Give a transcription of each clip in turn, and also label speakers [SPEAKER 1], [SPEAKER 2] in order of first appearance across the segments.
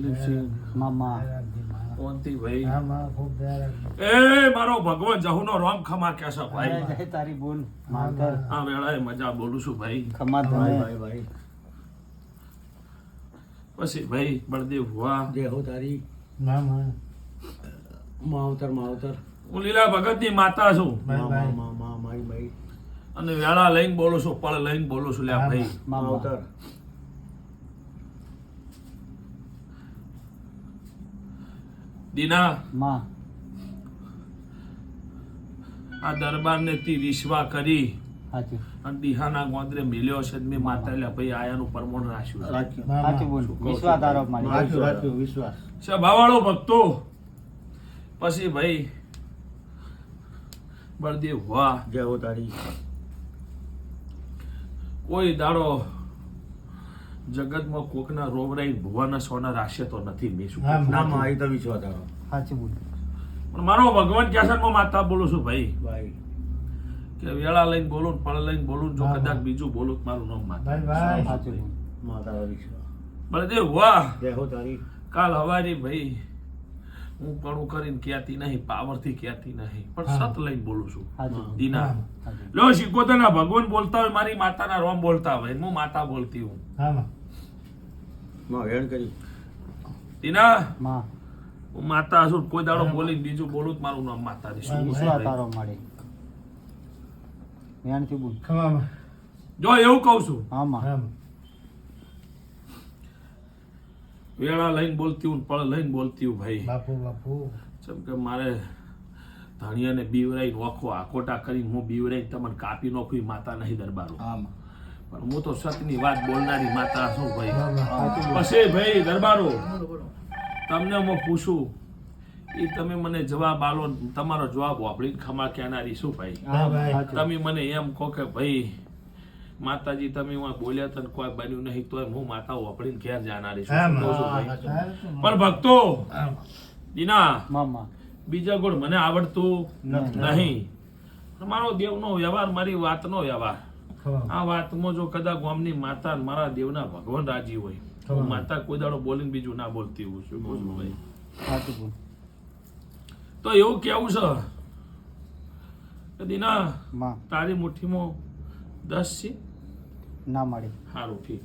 [SPEAKER 1] મામા
[SPEAKER 2] કોણથી ભાઈ
[SPEAKER 1] મામા ખૂબ દયા
[SPEAKER 2] એ મારો ભગવાન જહુનો રામ ખમા કેસો ભાઈ
[SPEAKER 1] જય તારી બોન માવતર
[SPEAKER 2] આ વેળાએ મજા બોલું છું ભાઈ
[SPEAKER 1] ખમા તમે
[SPEAKER 3] ભાઈ
[SPEAKER 2] પછી ભાઈ બળદેવ હુઆ
[SPEAKER 3] જે હો તારી
[SPEAKER 1] મામા
[SPEAKER 3] માવતર માવતર
[SPEAKER 2] હું લીલા ભગતની માતા છું
[SPEAKER 3] મારી ભાઈ
[SPEAKER 2] અને વેળા લઈને બોલું છું પળ લઈને બોલું છું લ્યા ભાઈ
[SPEAKER 3] માવતર
[SPEAKER 2] દીના
[SPEAKER 1] માં
[SPEAKER 2] આ દરબારને તી વિશ્વા કરી
[SPEAKER 1] સાચું
[SPEAKER 2] અને દિહાના ગોંદરે મિલ્યો છે મેં માતા લ્યા ભાઈ આયાનું પરમોણ રાખ્યું
[SPEAKER 1] સાચું બોલ વિશ્વાસ તારો મારી
[SPEAKER 3] રાખ્યો વિશ્વાસ
[SPEAKER 2] સભાવાળો ભક્તો પછી ભાઈ બળદેવ હુઆ
[SPEAKER 3] જે હો તારી
[SPEAKER 2] કોઈ દાડો જગતમાં કોકના રોવરાઈ ભુવાના સોના રાશે તો નથી મેં શું કહું?
[SPEAKER 3] ના માં તો વિશ્વાસ તારો
[SPEAKER 1] સાચું બોલ
[SPEAKER 2] પણ મારો ભગવાન ક્યાસનમાં માતા બોલું છું ભાઈ
[SPEAKER 3] ભાઈ
[SPEAKER 2] કે વેળા લઈને બોલું ને પળ લઈને બોલું જો કદાચ બીજું બોલું તો મારું નામ માતા
[SPEAKER 1] સાચું બોલ
[SPEAKER 3] માં તારો વિશ્વાસ
[SPEAKER 2] બળદેવ વાહ
[SPEAKER 3] જે હો તારી
[SPEAKER 2] કાલ હવારી ભાઈ હું કણું કરીને કહેતી નહીં પાવરથી કહેતી નહીં પણ સત લઈને બોલું છું
[SPEAKER 1] સાચું
[SPEAKER 2] દીના
[SPEAKER 1] સાચું
[SPEAKER 2] લો શિકોતરના ભગવાન બોલતા હોય મારી માતાના રોમ બોલતા હોય હું માતા બોલતી હું
[SPEAKER 3] માં વેણ કરી
[SPEAKER 2] દીના
[SPEAKER 1] માં
[SPEAKER 2] હું માતા છું કોઈ દાડો બોલીને બીજું બોલું તો મારું નામ માતા દઈશું
[SPEAKER 1] વિશ્વાસ તારો મારી જ્ઞાનથી બોલ
[SPEAKER 2] જો એવું કહું છું
[SPEAKER 1] હા માં
[SPEAKER 2] વેળા લઈને બોલતી હું પળ લઈને બોલતી હું ભાઈ
[SPEAKER 1] બાપુ બાપુ
[SPEAKER 2] જેમ કે મારે ધાણિયાને બીવરાઈ નોખો આકોટા કરી હું બીવરાઈ તમને કાપી નોખી માતા નહીં દરબારો પણ હું તો સતની વાત બોલનારી માતા છું ભાઈ પછી ભાઈ દરબારો તમને હું પૂછું એ તમે મને જવાબ આલો તમારો જવાબ વાપરીને ખમા કહેનારી શું ભાઈ તમે મને એમ કહો કે ભાઈ માતાજી તમે બોલ્યા તને કોઈ બન્યું નહીં તો હું માતા વાપરીને ઘેર જાનારી છું શું કહું છું ભાઈ? પણ ભક્તો દીના
[SPEAKER 1] મામા
[SPEAKER 2] બીજા ગુણ મને આવડતું નહીં મારો દેવનો વ્યવહાર મારી વાતનો વ્યવહાર આ વાતમાં જો કદાચ ગામની માતા અને મારા દેવના ભગવાન રાજી હોય તો માતા કોઈ દાડો બોલીને બીજું ના બોલતી હોય શું કહું છું ભાઈ?
[SPEAKER 1] સાચું બોલ
[SPEAKER 2] તો એવું કેવું છે કે દીના
[SPEAKER 1] માં
[SPEAKER 2] તારી મુઠ્ઠીમાં 10 છે
[SPEAKER 1] ના મળી
[SPEAKER 2] સારું ઠીક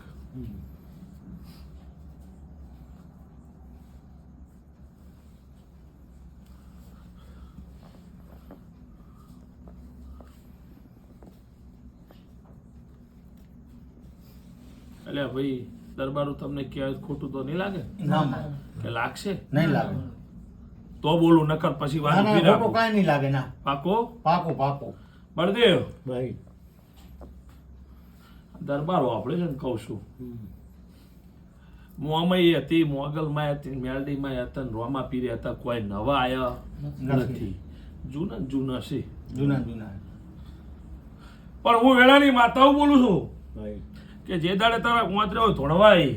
[SPEAKER 2] એટલે ભાઈ દરબારું તમને ક્યાંય ખોટું તો નહીં લાગે કે લાગશે
[SPEAKER 3] નહીં લાગે
[SPEAKER 2] તો બોલું નકર પછી વાત ઉભી
[SPEAKER 3] ખોટો
[SPEAKER 2] રાખો.
[SPEAKER 3] કાંઈ નહીં લાગે ના
[SPEAKER 2] પાકો
[SPEAKER 3] પાકો પાકો
[SPEAKER 2] બળદેવ
[SPEAKER 3] ભાઈ
[SPEAKER 2] દરબારો આપણે છે ને કહું છું મોમાઈ હતી મોગલમાં હતી મેલડીમાં હતા ને રોમા પીરે હતા કોઈ નવા આયા નથી જૂના ને જૂના છે
[SPEAKER 3] જૂના જૂના
[SPEAKER 2] પણ હું વેળાની માતાઓ બોલું છું
[SPEAKER 3] ભાઈ
[SPEAKER 2] કે જે દાડે તારા ગોંતરે હોય ધોળવાય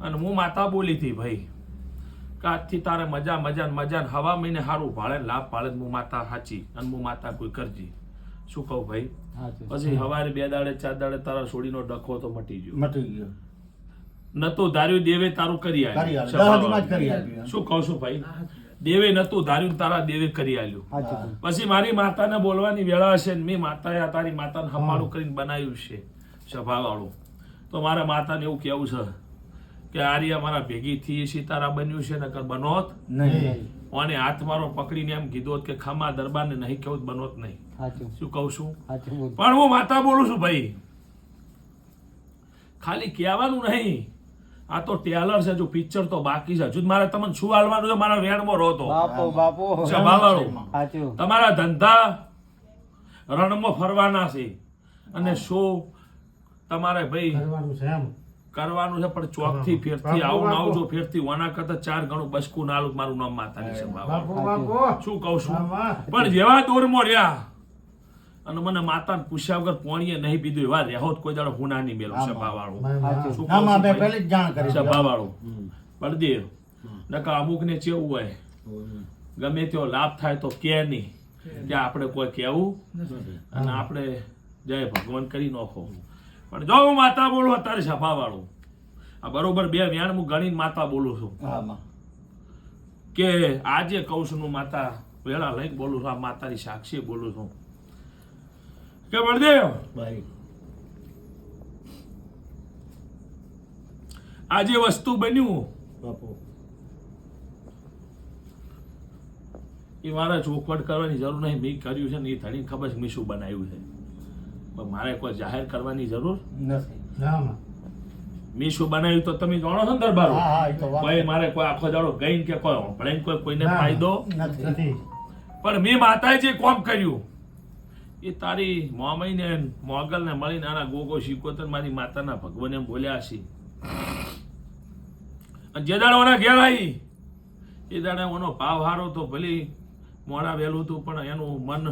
[SPEAKER 2] અને હું માતા બોલી હતી ભાઈ કે આજથી તારે મજા મજા ને મજા ને હવા મહિને સારું ભાળે ને લાભ ભાળે ને હું માતા સાચી અને હું માતા કોઈ કરજી શું કહું ભાઈ
[SPEAKER 1] સાચું
[SPEAKER 2] પછી હવારે 2 દાડે 4 દાડે તારા છોડીનો ડખો તો મટી ગયો
[SPEAKER 3] મટી ગયો
[SPEAKER 2] નતું ધાર્યું દેવે તારું કરી
[SPEAKER 3] કરી
[SPEAKER 2] આલ્યું
[SPEAKER 3] આલ્યું. દહાડીમાં જ કરી આલ્યું.
[SPEAKER 2] શું કહું છું ભાઈ દેવે નતું ધાર્યું તારા દેવે કરી આલ્યું
[SPEAKER 1] સાચું બોલ
[SPEAKER 2] પછી મારી માતાને બોલવાની વેળા હશે ને મેં માતાએ આ તારી માતાને હમાડું કરીને બનાવ્યું છે સભાવાળું તો મારા માતાને એવું કહેવું છે કે આર્યા મારા ભેગી થી સીતારા બન્યું છે નકર બનોત
[SPEAKER 3] નહીં
[SPEAKER 2] અને હાથ મારો પકડીને એમ કીધું કે ખમા દરબારને નહીં કેવું બનોત નહીં
[SPEAKER 1] સાચું
[SPEAKER 2] શું કહું છું
[SPEAKER 1] સાચું બોલ
[SPEAKER 2] પણ હું માતા બોલું છું ભાઈ ખાલી કહેવાનું નહીં આ તો ટેલર છે જો પિક્ચર તો બાકી છે હજુ મારે તમને શું હાલવાનું છે મારા વેણમાં રહો તો
[SPEAKER 1] બાપો બાપો
[SPEAKER 2] સભાવાળો
[SPEAKER 1] સાચું
[SPEAKER 2] તમારા ધંધા રણમાં ફરવાના છે અને શું તમારે ભાઈ કરવાનું છે પણ ચોકથી ફેરથી આવું ના આવજો ફેરથી વાના કરતા 4 ગણું બસકું ના આલું મારું નામ માતાની સભાવાળો શું કહું છું પણ જેવા દોરમાં રહ્યા અને મને માતાને પૂછ્યા વગર પોણીએ નહીં પીધું એવા રહેવો કોઈ દાડો હુના નહીં મેલો સભાવાળો શું
[SPEAKER 3] ના
[SPEAKER 2] કહું
[SPEAKER 3] માં
[SPEAKER 2] છું
[SPEAKER 3] બે
[SPEAKER 2] ભાઈ?
[SPEAKER 3] પહેલી જ જાણ કરી
[SPEAKER 2] સભાવાળો બળદેવ નકર અમુક ને ચેવું હોય ગમે તેવો લાભ થાય તો કે નહીં કે આપણે કોઈ કહેવું અને આપણે જય ભગવાન કરી નાખો પણ જો હું માતા બોલું અત્યારે સભાવાળું આ બરોબર 2 વ્યાણ હું ગણીને માતા બોલું છું
[SPEAKER 3] આમાં
[SPEAKER 2] કે આજે કૌશનું માતા વેળા લઈને બોલું છું, આ માતાની સાક્ષી બોલું છું કે બળદેવ
[SPEAKER 3] ભાઈ
[SPEAKER 2] આ જે વસ્તુ બન્યું
[SPEAKER 3] બાપુ
[SPEAKER 2] એ મારા ચોખવટ કરવાની જરૂર નહીં. મેં કર્યું છે ને એ ધણીને ખબર છે મેં શું બનાવ્યું છે, પણ મારે કોઈ જાહેર કરવાની જરૂર
[SPEAKER 3] નથી.
[SPEAKER 2] મેં શું બનાવ્યું તો તમે જાણો છો ને દરબારો.
[SPEAKER 3] હા, હા, એ તો વાત
[SPEAKER 2] કોઈ મારે કોઈ આખો દાડો ગઈને કે કોઈ ભણીને કોઈને ફાયદો
[SPEAKER 3] નથી.
[SPEAKER 2] પણ મેં માતાએ જે કોમ કર્યું એ તારી મોમાઈ ને મોગલ ને મળીને આના ગોગો શીખોતર મારી માતાના ભગવાન એમ બોલ્યા છે. અને જે દાડો એના ઘેર આવી એ દાડે એનો ભાવ હારો તો ભલે મોડા વહેલું હતું પણ એનું મન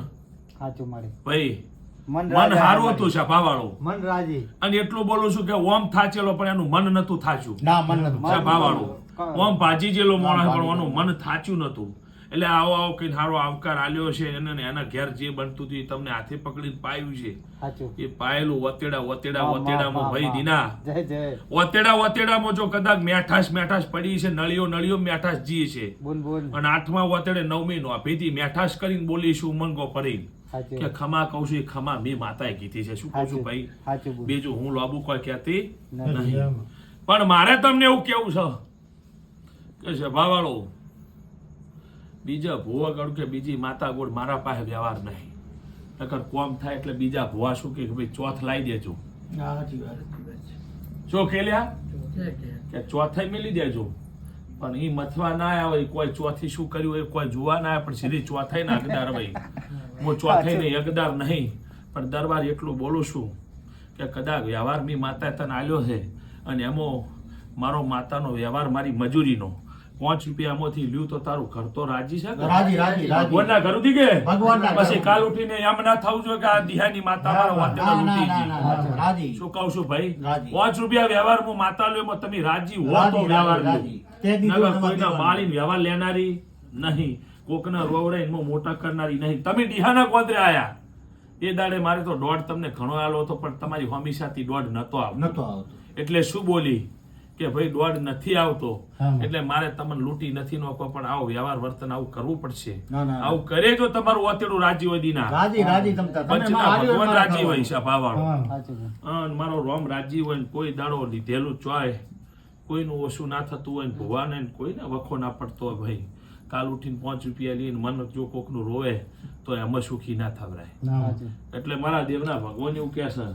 [SPEAKER 1] સાચું માડી.
[SPEAKER 2] ભાઈ
[SPEAKER 1] મન
[SPEAKER 2] મન હારું હતું સભાવાળું.
[SPEAKER 1] મન રાજી.
[SPEAKER 2] અને એટલું બોલું છું કે ઓમ થાચેલો પણ એનું મન નતું થાચ્યું.
[SPEAKER 3] ના મન નથી.
[SPEAKER 2] સભાવાળું ઓમ ભાજી જેલો માણસ પણ એનું મન થાચ્યું નતું. એટલે આવો આવો કઈ સારો આવકાર આલ્યો છે એને ને એના ઘેર જે બનતું હતું એ તમને હાથે પકડીને પાયું છે.
[SPEAKER 1] સાચું.
[SPEAKER 2] એ પાયેલું વતેડામાં ભાઈ દીના
[SPEAKER 1] જય જય.
[SPEAKER 2] વતેડામાં જો કદાચ મેઠાશ પડી છે, નળીઓ મેઠાશ જી છે.
[SPEAKER 1] બોલ બોલ.
[SPEAKER 2] અને 8મા વતેડે 9મી નો ભેદી મેઠાશ કરીને બોલીશું ઉમંગો પડી
[SPEAKER 1] સાચું.
[SPEAKER 2] કે ખમા કહું છું એ ખમા મેં માતાએ કીધી છે. શું કહું છું ભાઈ?
[SPEAKER 1] સાચું બોલ.
[SPEAKER 2] બીજું હું લાંબુ કોઈ કહેતી
[SPEAKER 1] નહીં.
[SPEAKER 2] નહીં. પણ મારે તમને એવું કેવું છે કે સભાવાળો બીજા ભુવા ગણ કે બીજી માતા ગોળ મારા પાસે વ્યવહાર નહીં. નકર કોમ થાય એટલે બીજા ભુવા શું કે ભાઈ ચોથ લાવી દેજો.
[SPEAKER 3] હા, સાચી વાત છે.
[SPEAKER 2] શું ખેલ્યા કે ચોથાઈ મેલી દેજો. પણ એ મથવા ના આવે કોઈ ચોથી શું કર્યું હોય કોઈ જોવા ના આવે પણ સીધી ચોથાઈ ના અગદાર ભાઈ. હું ચોથાઈ ને અગદાર નહીં પણ દરબાર એટલું બોલું છું કે કદાચ વ્યવહાર મી માતા તને આલ્યો છે અને એમાં મારો માતાનો વ્યવહાર મારી મજૂરીનો 5 રૂપિયા આમાંથી લ્યું તો તારું ઘર તો રાજી છે કે?
[SPEAKER 3] રાજી.
[SPEAKER 2] ભગવાનના ઘર ઉધી કે
[SPEAKER 3] ભગવાનના ઘર.
[SPEAKER 2] પછી કાલ ઉઠીને એમ ના થવું જોઈએ કે આ દિહાની માતા મારા વાતેડા
[SPEAKER 3] ના,
[SPEAKER 2] લૂંટી
[SPEAKER 3] ના,
[SPEAKER 2] ગઈ.
[SPEAKER 3] ના, ના, રાજી.
[SPEAKER 2] શું કહું છું ભાઈ?
[SPEAKER 3] રાજી.
[SPEAKER 2] 5 રૂપિયા વ્યવહારમાં માતા લ્યો એમાં તમે રાજી હો તો
[SPEAKER 3] રાજી,
[SPEAKER 2] વ્યવહાર લ્યો.
[SPEAKER 3] રાજી. તે દીધું
[SPEAKER 2] નગર
[SPEAKER 3] તમારે
[SPEAKER 2] કોઈના
[SPEAKER 3] દેવાનું.
[SPEAKER 2] માળીને વ્યવહાર લેનારી નહીં, કોકના રોવડાઈને મોટા કરનારી નહીં. તમે ડીહાના કોદરે આયા એ દાડે મારે તો દોઢ તમને ઘણો આલો હતો પણ તમારી હંમેશાથી દોઢ નતો આવતો.
[SPEAKER 3] નતો આવતો.
[SPEAKER 2] એટલે શું બોલી કે ભાઈ દોઢ નથી આવતો
[SPEAKER 3] હા.
[SPEAKER 2] એટલે મારે તમને લૂંટી નથી નોખો પણ આવું વ્યવહાર વર્તન આવું કરવું પડશે.
[SPEAKER 3] ના, ના.
[SPEAKER 2] આવું કરે જો તમારું ઓતેડું રાજી હોય દીના
[SPEAKER 3] રાજી તમતા. તમે
[SPEAKER 2] પંચના
[SPEAKER 3] મારા
[SPEAKER 2] ભગવાન
[SPEAKER 3] મારા
[SPEAKER 2] રાજી હોય છે ભાવાળો.
[SPEAKER 1] સાચું બોલ.
[SPEAKER 2] અને મારો રોમ રાજી હોય ને કોઈ દાડો લીધેલું ચોય કોઈનું ઓછું ના થતું હોય ને ભુવાને ને કોઈને વખો ના પડતો હોય ભાઈ. કાલ ઉઠીને 5 રૂપિયા લઈને મન જો કોકનું રોવે તો એમાં સુખી ના થવરાય.
[SPEAKER 1] સાચું.
[SPEAKER 2] એટલે મારા દેવના ભગવાન એવું કહે છે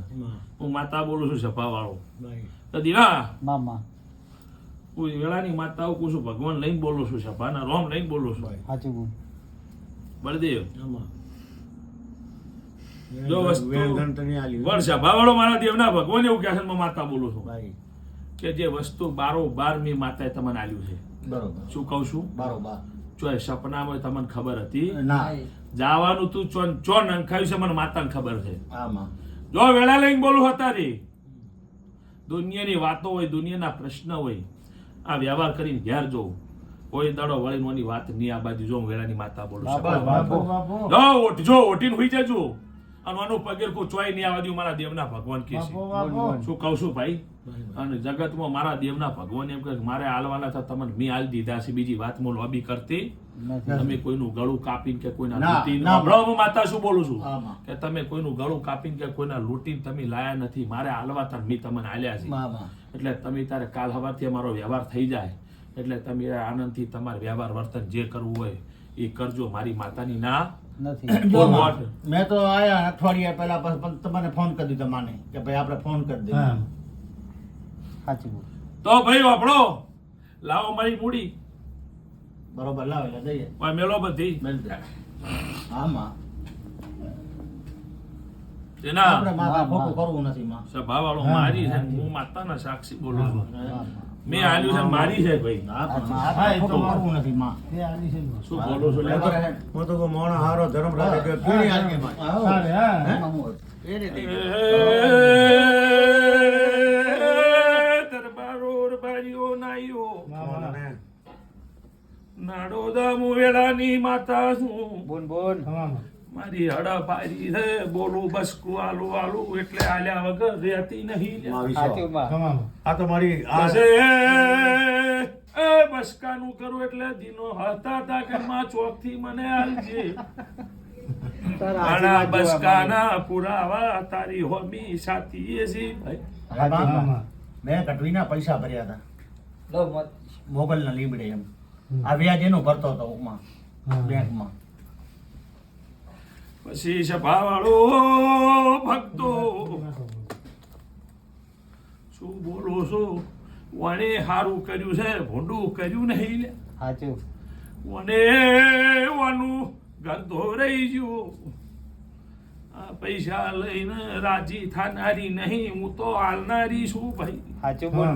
[SPEAKER 2] હું માતા બોલું છું સભાવાળો.
[SPEAKER 3] ભાઈ.
[SPEAKER 2] તો દીના
[SPEAKER 1] મામા.
[SPEAKER 2] કોઈ વેળાની માતા આવું કહું છું ભગવાન લઈને બોલું છું સભાના રોમ લઈને બોલું છું.
[SPEAKER 1] સાચું બોલ.
[SPEAKER 2] બળદેવ
[SPEAKER 3] આમાં.
[SPEAKER 2] જો વસ્તુ
[SPEAKER 3] વેલગણ તો નહીં આલ્યું.
[SPEAKER 2] વળ સભાવાળો મારા દેવના ભગવાન એવું કહે છે હું માતા બોલું છું
[SPEAKER 3] ભાઈ.
[SPEAKER 2] કે જે વસ્તુ 12 મી માતાએ તમને આલ્યું છે.
[SPEAKER 3] બરોબર.
[SPEAKER 2] શું કહું છું?
[SPEAKER 3] બરોબર.
[SPEAKER 2] ચોય સપનામાં તમને ખબર હતી
[SPEAKER 3] ના.
[SPEAKER 2] જવાનું તું ચોન અંખાયું છે મને માતાને ખબર છે.
[SPEAKER 3] આમાં.
[SPEAKER 2] જો વેળા લઈને બોલું હતા રે દુનિયાની વાતો હોય દુનિયાના પ્રશ્ન હોય આ વ્યવહાર કરીને ઘેર જોઉં કોઈ દાડો વળીનોની વાત નહીં. આ બાજુ જો હું વેળાની માતા બોલું છું.
[SPEAKER 3] બાપુ.
[SPEAKER 2] જો ઓઠજો ઓઠીને હુઈ જજો અને આનું પગેરખું ચોય નહીં આવવા દઉં મારા દેવના ભગવાન કે છે. શું કહું છું ભાઈ? અને જગતમાં મારા દેવના ભગવાન એમ કે મારે હાલવાના હતા તમને મેં હાલ દીધા છે. બીજી વાત હું લોબી કરતી
[SPEAKER 1] નથી.
[SPEAKER 2] તમે કોઈનું ગળું કાપીને કે કોઈના
[SPEAKER 3] ના,
[SPEAKER 2] લૂંટીને
[SPEAKER 3] ના.
[SPEAKER 2] હમણાં હું માતા શું બોલું છું
[SPEAKER 3] આમાં.
[SPEAKER 2] કે તમે કોઈનું ગળું કાપીને કે કોઈના લૂંટીને તમે લાયા નથી. મારે હાલવા હતા મેં તમને હાલ્યા છે.
[SPEAKER 3] આમાં.
[SPEAKER 2] એટલે તમે તારે કાલ સવારથી અમારો વ્યવહાર થઈ જાય એટલે તમે આનંદથી તમારે વ્યવહાર વર્તન જે કરવું હોય એ કરજો. મારી માતાની ના
[SPEAKER 1] નથી.
[SPEAKER 3] જો
[SPEAKER 2] Or
[SPEAKER 3] માં,
[SPEAKER 2] what?
[SPEAKER 3] મેં તો આયા અઠવાડિયા પહેલા પણ તમને ફોન કરી દીધો માને કે ભાઈ આપણે ફોન કરી દઈએ.
[SPEAKER 1] સાચું બોલ.
[SPEAKER 2] તો ભાઈ વાપડો લાવો મારી મૂડી
[SPEAKER 3] બરોબર લાવેલા જઈએ.
[SPEAKER 2] ભાઈ મેલો બધી
[SPEAKER 3] આમાં.
[SPEAKER 2] તેના
[SPEAKER 3] આપણે માતા ખોટું કરવું નથી માં.
[SPEAKER 2] સભાવાળો મારી છે ને હું માતાના સાક્ષી બોલું છું. મેં આલ્યું છે ને મારી છે ભાઈ.
[SPEAKER 3] આપણે ખોટું કરવું નથી માં.
[SPEAKER 2] શું બોલું છું લે?
[SPEAKER 4] હું તો મોણો હારો ધર્મ રાખે કે પીણી આલકે માં.
[SPEAKER 3] એ રીતે.
[SPEAKER 2] દરબારો રબારીઓ નાઈઓ
[SPEAKER 4] મોણને
[SPEAKER 2] નાડો દામુ વેળાની માતા છું
[SPEAKER 1] બોલ બોલ.
[SPEAKER 2] મારી હડપારી છે બોલું બસકું આલું આલું એટલે આલ્યા વગર રહેતી નહીં લ્યા.
[SPEAKER 1] સાચું બા
[SPEAKER 4] આ તો મારી
[SPEAKER 2] બસ એ બસકાનું કરું એટલે દીનો હતા કે માં ચોકથી મને આલજે. આના બસકાના પુરાવા તારી હોમી સાથી એ છે ભાઈ.
[SPEAKER 3] મેં કટવીના પૈસા ભર્યા હતા મોગલના લીમડે એમ આ વ્યાજ એનું ભરતો હતો ઉમાં બેંકમાં.
[SPEAKER 2] પછી સભાવાળો ભક્તો શું બોલો છો વણે હારું કર્યું છે ભોંડું કર્યું નહીં લે.
[SPEAKER 1] સાચું
[SPEAKER 2] વને વાનું ગંધો રહી ગયો. આ પૈસા લઈને રાજી થનારી નહીં હું તો હાલનારી છું ભાઈ.
[SPEAKER 1] સાચું બોલ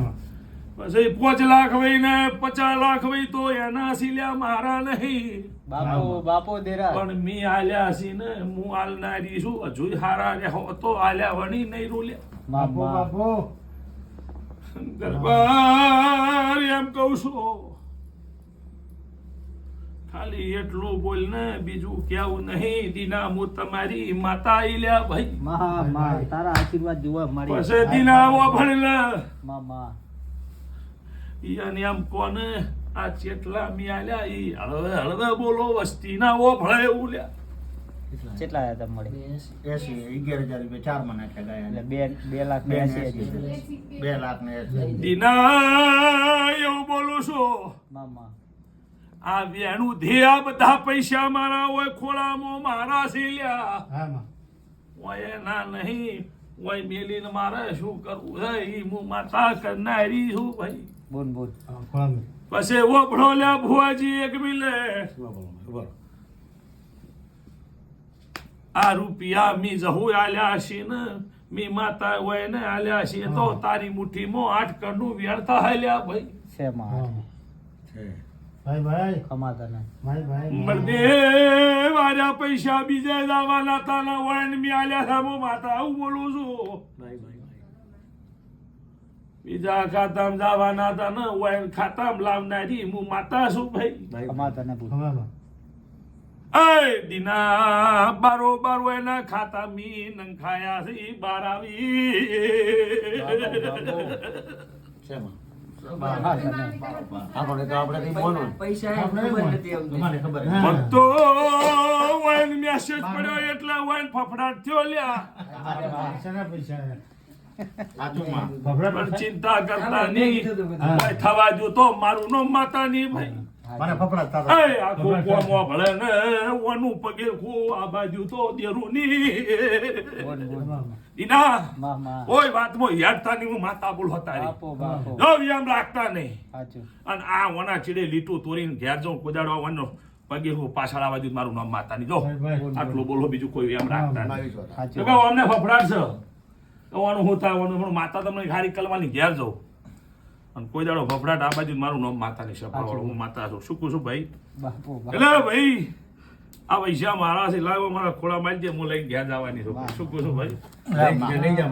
[SPEAKER 2] પછી 5 લાખ વઈ ને 50 લાખ વઈ તો એના સિલ્યા મારા નહીં.
[SPEAKER 1] બાપો બાપો દેરા
[SPEAKER 2] પણ મી આલ્યા છી ને હું હાલનારી છું હજુ હારા રહો તો આલ્યા વણી નહીં રૂલ્યા.
[SPEAKER 1] બાપો
[SPEAKER 2] દરબાર એમ કહું છું ખાલી એટલું બોલ ને બીજું કેવું નહીં. દીના હું તમારી માતા આઈલ્યા ભાઈ.
[SPEAKER 1] માં તારા આશીર્વાદ જોવા મારી
[SPEAKER 2] પછી દીના આવો ભણલે
[SPEAKER 1] માં
[SPEAKER 2] ઈયાને એમ કોને આ ચેટલા મી આલ્યા ઈ હળવે હળવે બોલો વસ્તી ના ઓ ભળે એવું લ્યા.
[SPEAKER 1] કેટલા હતા મળે
[SPEAKER 3] 11,000 રૂપિયા 4 માં નાખ્યા ગયા
[SPEAKER 1] એટલે 2 લાખ 82
[SPEAKER 3] 2 લાખ ને 80.
[SPEAKER 2] દીના એવું બોલું છું
[SPEAKER 1] મામા
[SPEAKER 2] આ વેણું ધ્યેય બધા પૈસા મારા હોય ખોળામાં મારા છે લ્યા. ઓય ના નહીં ઓય મેલીને મારે શું કરવું છે ઈ હું માતા કરનારી છું ભાઈ.
[SPEAKER 1] બોલ બોલ
[SPEAKER 2] પછી ઓપડો લ્યા ભુવાજી એક મિલે આ રૂપિયા મી જહુ આલ્યા છે ને મી માતા હોય ને આલ્યા છે તો તારી મુઠ્ઠીમાં 8 કણનું વ્યર્થ હાલ્યા ભાઈ.
[SPEAKER 1] છે માં કમાતા નહીં
[SPEAKER 2] મરદે વાળા પૈસા બીજે દાવાના તાના હોય ને મી આલ્યા છે હું માતા આવું બોલું છું. બીજા ખાતામાં જવાના હતા ને હોય ખાતામાં લાવનારી હું માતા છું ભાઈ.
[SPEAKER 1] કમાતા ને પૂછ
[SPEAKER 2] એ દીના બારોબાર એના ખાતા મી નંખાયા છે બાર આવી.
[SPEAKER 3] આપણે તો આપણે કઈ બોલવું તમને ખબર હે?
[SPEAKER 2] ભક્તો વાઈન મેસેજ પડ્યો એટલે વાઈન ફફડાટ થયો લ્યા. પણ ચિંતા કરતા નહીં ભાઈ થવા જો તો મારું નો માતા નહીં ભાઈ.
[SPEAKER 3] મને ફફડાટ થતો.
[SPEAKER 2] એ આખો કોમો ભળે ને ઓનું પગે ખો આ બાજુ તો દેરું ની. દીના
[SPEAKER 1] માં
[SPEAKER 2] કોઈ વાતમાં યાદતા નહીં હું માતા બોલો તારી.
[SPEAKER 1] બાપો
[SPEAKER 2] જો એમ રાખતા નહીં.
[SPEAKER 1] સાચું
[SPEAKER 2] અને આ વના ચીડે લીટું તોડીને ઘેર જાઉં કોદાડવા વાનો પગે હું પાછળ આવવા દઉં મારું નામ માતા ની. જો આટલું બોલો બીજું કોઈ એમ રાખતા નહીં.
[SPEAKER 1] સાચું
[SPEAKER 2] તો કહો અમને ફફડાટ છે કહેવાનું હું થવાનું પણ માતા તમને ખારી કલવાની ઘેર જાઉં અને કોઈ દાડો ફફડાટ આ બાજુ મારું નામ માતાની સભાવાળો હું માતા છું. શું કહું છું ભાઈ?
[SPEAKER 1] બાપો
[SPEAKER 2] એટલે ભાઈ આ પૈસા મારા છે લાવો મારા ખોળા મારી દે હું લઈને ઘેર જવાની છું. શું કહું છું ભાઈ?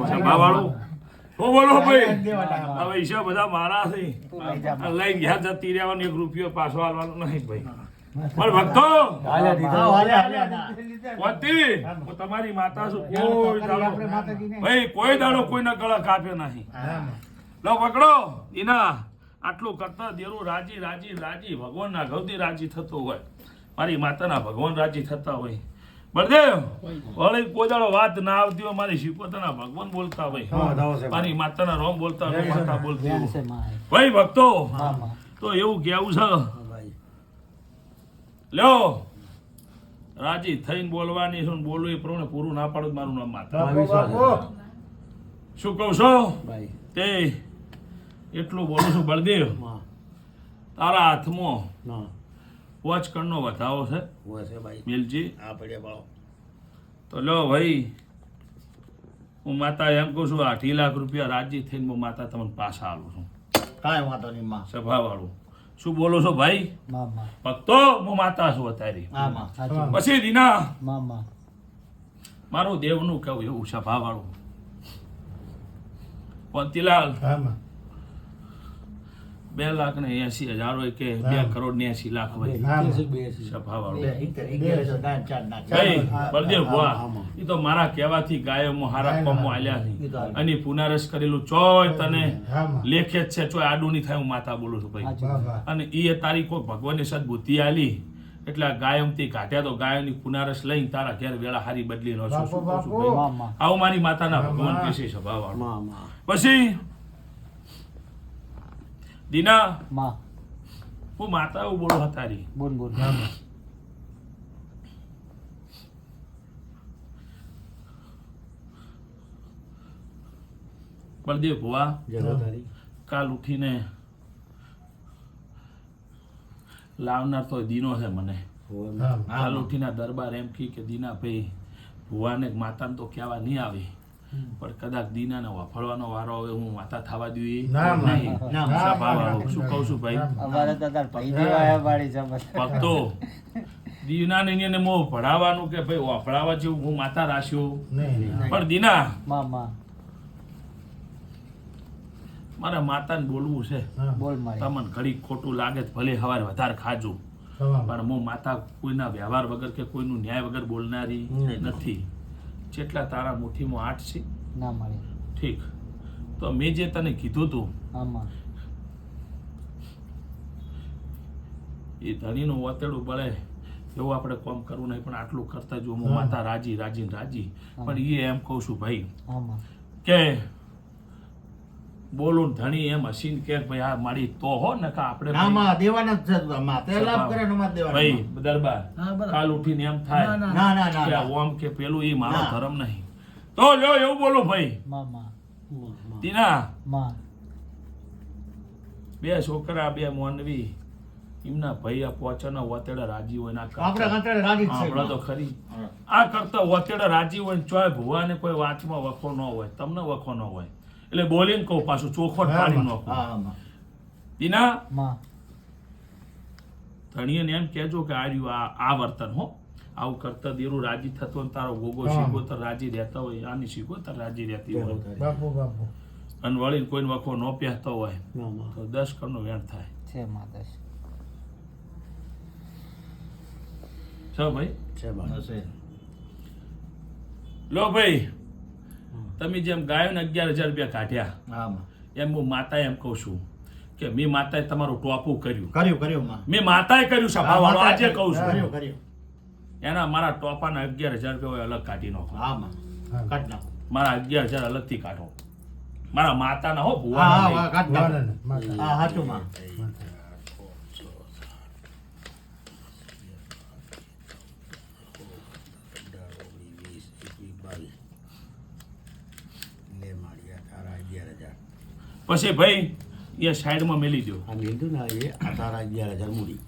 [SPEAKER 2] સભાવાળો શું બોલો ભાઈ? આ પૈસા બધા મારા છે લઈને ઘેર જતી રહેવાનું 1 રૂપિયો પાછો આવવાનો નહીં ભાઈ. પણ ભક્તો પોતી હું તમારી માતા છું. કોઈ દાડો ભાઈ કોઈ દાડો કોઈના ગળા કાપે નહીં. લો પકડો એના આટલું કરતા દેરું રાજી રાજી રાજી ભગવાનના ગૌથી રાજી થતો હોય મારી માતાના ભગવાન રાજી થતા હોય. બળદેવ વળી કોઈ દાડો વાત ના આવતી હોય મારી શિકોતરના ભગવાન બોલતા હોય મારી માતાના રોમ બોલતા હોય માતા બોલતી હોય ભાઈ ભક્તો તો એવું કેવું છે લ્યો રાજી થઈને બોલવાની શું બોલવું એ પ્રમાણે પૂરું ના પાડું મારું નામ માતા. શું કહું છો તે એટલું બોલું છું બળદેવ તારા હાથમાં 5 કણનો વધાવો છે મિલજી. તો લો ભાઈ હું માતા એમ કહું છું 8 લાખ રૂપિયા રાજી થઈને હું માતા તમને પાછા આલું છું.
[SPEAKER 3] કાંઈ વાંધો નહીં માં.
[SPEAKER 2] સભાવાળું શું બોલો છો ભાઈ?
[SPEAKER 1] મામા
[SPEAKER 2] ભક્તો હું માતા છું અત્યારે.
[SPEAKER 3] હા માં.
[SPEAKER 2] પછી દીના
[SPEAKER 1] મામા
[SPEAKER 2] મારું દેવનું કેવું એવું સભાવાળું પંતીલાલ 2,80,000 હોય કે 2,80,00,000 હોય સભાવાળો. ભાઈ બળદેવ ભુવા, ઈ તો મારા કહેવાથી ગાયોમાં હારા કોમમાં આલ્યા છે અને પુનારસ કરેલું ચોય તને લેખે જ છે, ચોય આડું નહીં થાય. હું માતા બોલું છું ભાઈ. અને ઈ તારી કોઈ ભગવાનની સદબુદ્ધિ આલી એટલે આ ગાયમથી કાઢ્યા તો ગાયોની પુનારસ લઈને તારા ઘેર વેળા હારી બદલી નો છું. આવું મારી માતાના ભગવાન કહેશે સભાવાળો. પછી દીના હું માતા એવું બોલો તારી બળદેવ ભુવા, કાલ ઉઠીને લાવનાર તો દીનો છે મને. કાલ ઉઠીને દરબાર એમ કે દીના ભાઈ ભુવાને માતાને તો કહેવા નહીં આવે, પણ કદાચ દીનાને વાફળવાનો વારો હવે હું માતા થવા દઉં નહીં. શું કહું છું ભાઈ, ભક્તો દીના ને મોહ ભણાવવાનું કે ભાઈ વાફળાવા જેવું હું માતા રાખ્યો, પણ દીના મારા માતાને બોલવું છે. તમને ઘડી ખોટું લાગે ભલે સવારે વધારે ખાજો, પણ હું માતા કોઈના વ્યવહાર વગર કે કોઈનું ન્યાય વગર બોલનારી નથી. જેટલા તારા મુઠ્ઠીમાં 8 છે ના મળે, ઠીક. તો મેં જે તને કીધું તું એ ધણીનું વતેડું બળે એવું આપણે કોમ કરવું નહીં, પણ આટલું કરતા જો હું માતા રાજી. પણ એ એમ કહું છું ભાઈ કે બોલું ધણી એમ હસીન કે ભાઈ આ મારી તો હો ને કા આપણે ભાઈ દરબાર કાલ ઉઠીને એમ થાય કે ઓમ કે પેલું એ મારો ધર્મ નહીં તો જો એવું બોલો ભાઈ. તીના 2 છોકરા 2 મોનવી એમના ભાઈ આ પોચના વતેડા રાજી હોય ના આપણે તો ખરી આ કરતા વતેડા રાજી હોય ચોય ભુવાને કોઈ વાતમાં વખો ન હોય, તમને વખો ન હોય એટલે બોલીને કહું પાછું ચોખવટ પાડી નાખો. દીના ધણીને એમ કહેજો કે આ વર્તન હો આવું કરતા દેરું રાજી થતો હોય, તારો ગોગો શીખોતર રાજી રહેતા હોય, આની શીખોતર રાજી રહેતી હોય, અને વળીને કોઈને વખો ન પહેરતો હોય તો 10 કરોડનો વેણ થાય છે ભાઈ. લો ભાઈ, તમે જેમ ગાયોને 11,000 રૂપિયા કાઢ્યા એમ હું માતા એમ કહું છું કે મેં માતાએ તમારું ટોપું કર્યું. મેં માતાએ કર્યું સભાવાળો આજે કહું છું. એના મારા ટોપાના 11,000 રૂપિયા અલગ કાઢી નાખો. મારા 11,000 અલગથી કાઢો. મારા માતાના હો ભુવા. પછી ભાઈ એ સાઈડમાં મેલી દો.
[SPEAKER 4] આ મેલ્યું ને એ આ તારા 11,000 મૂડી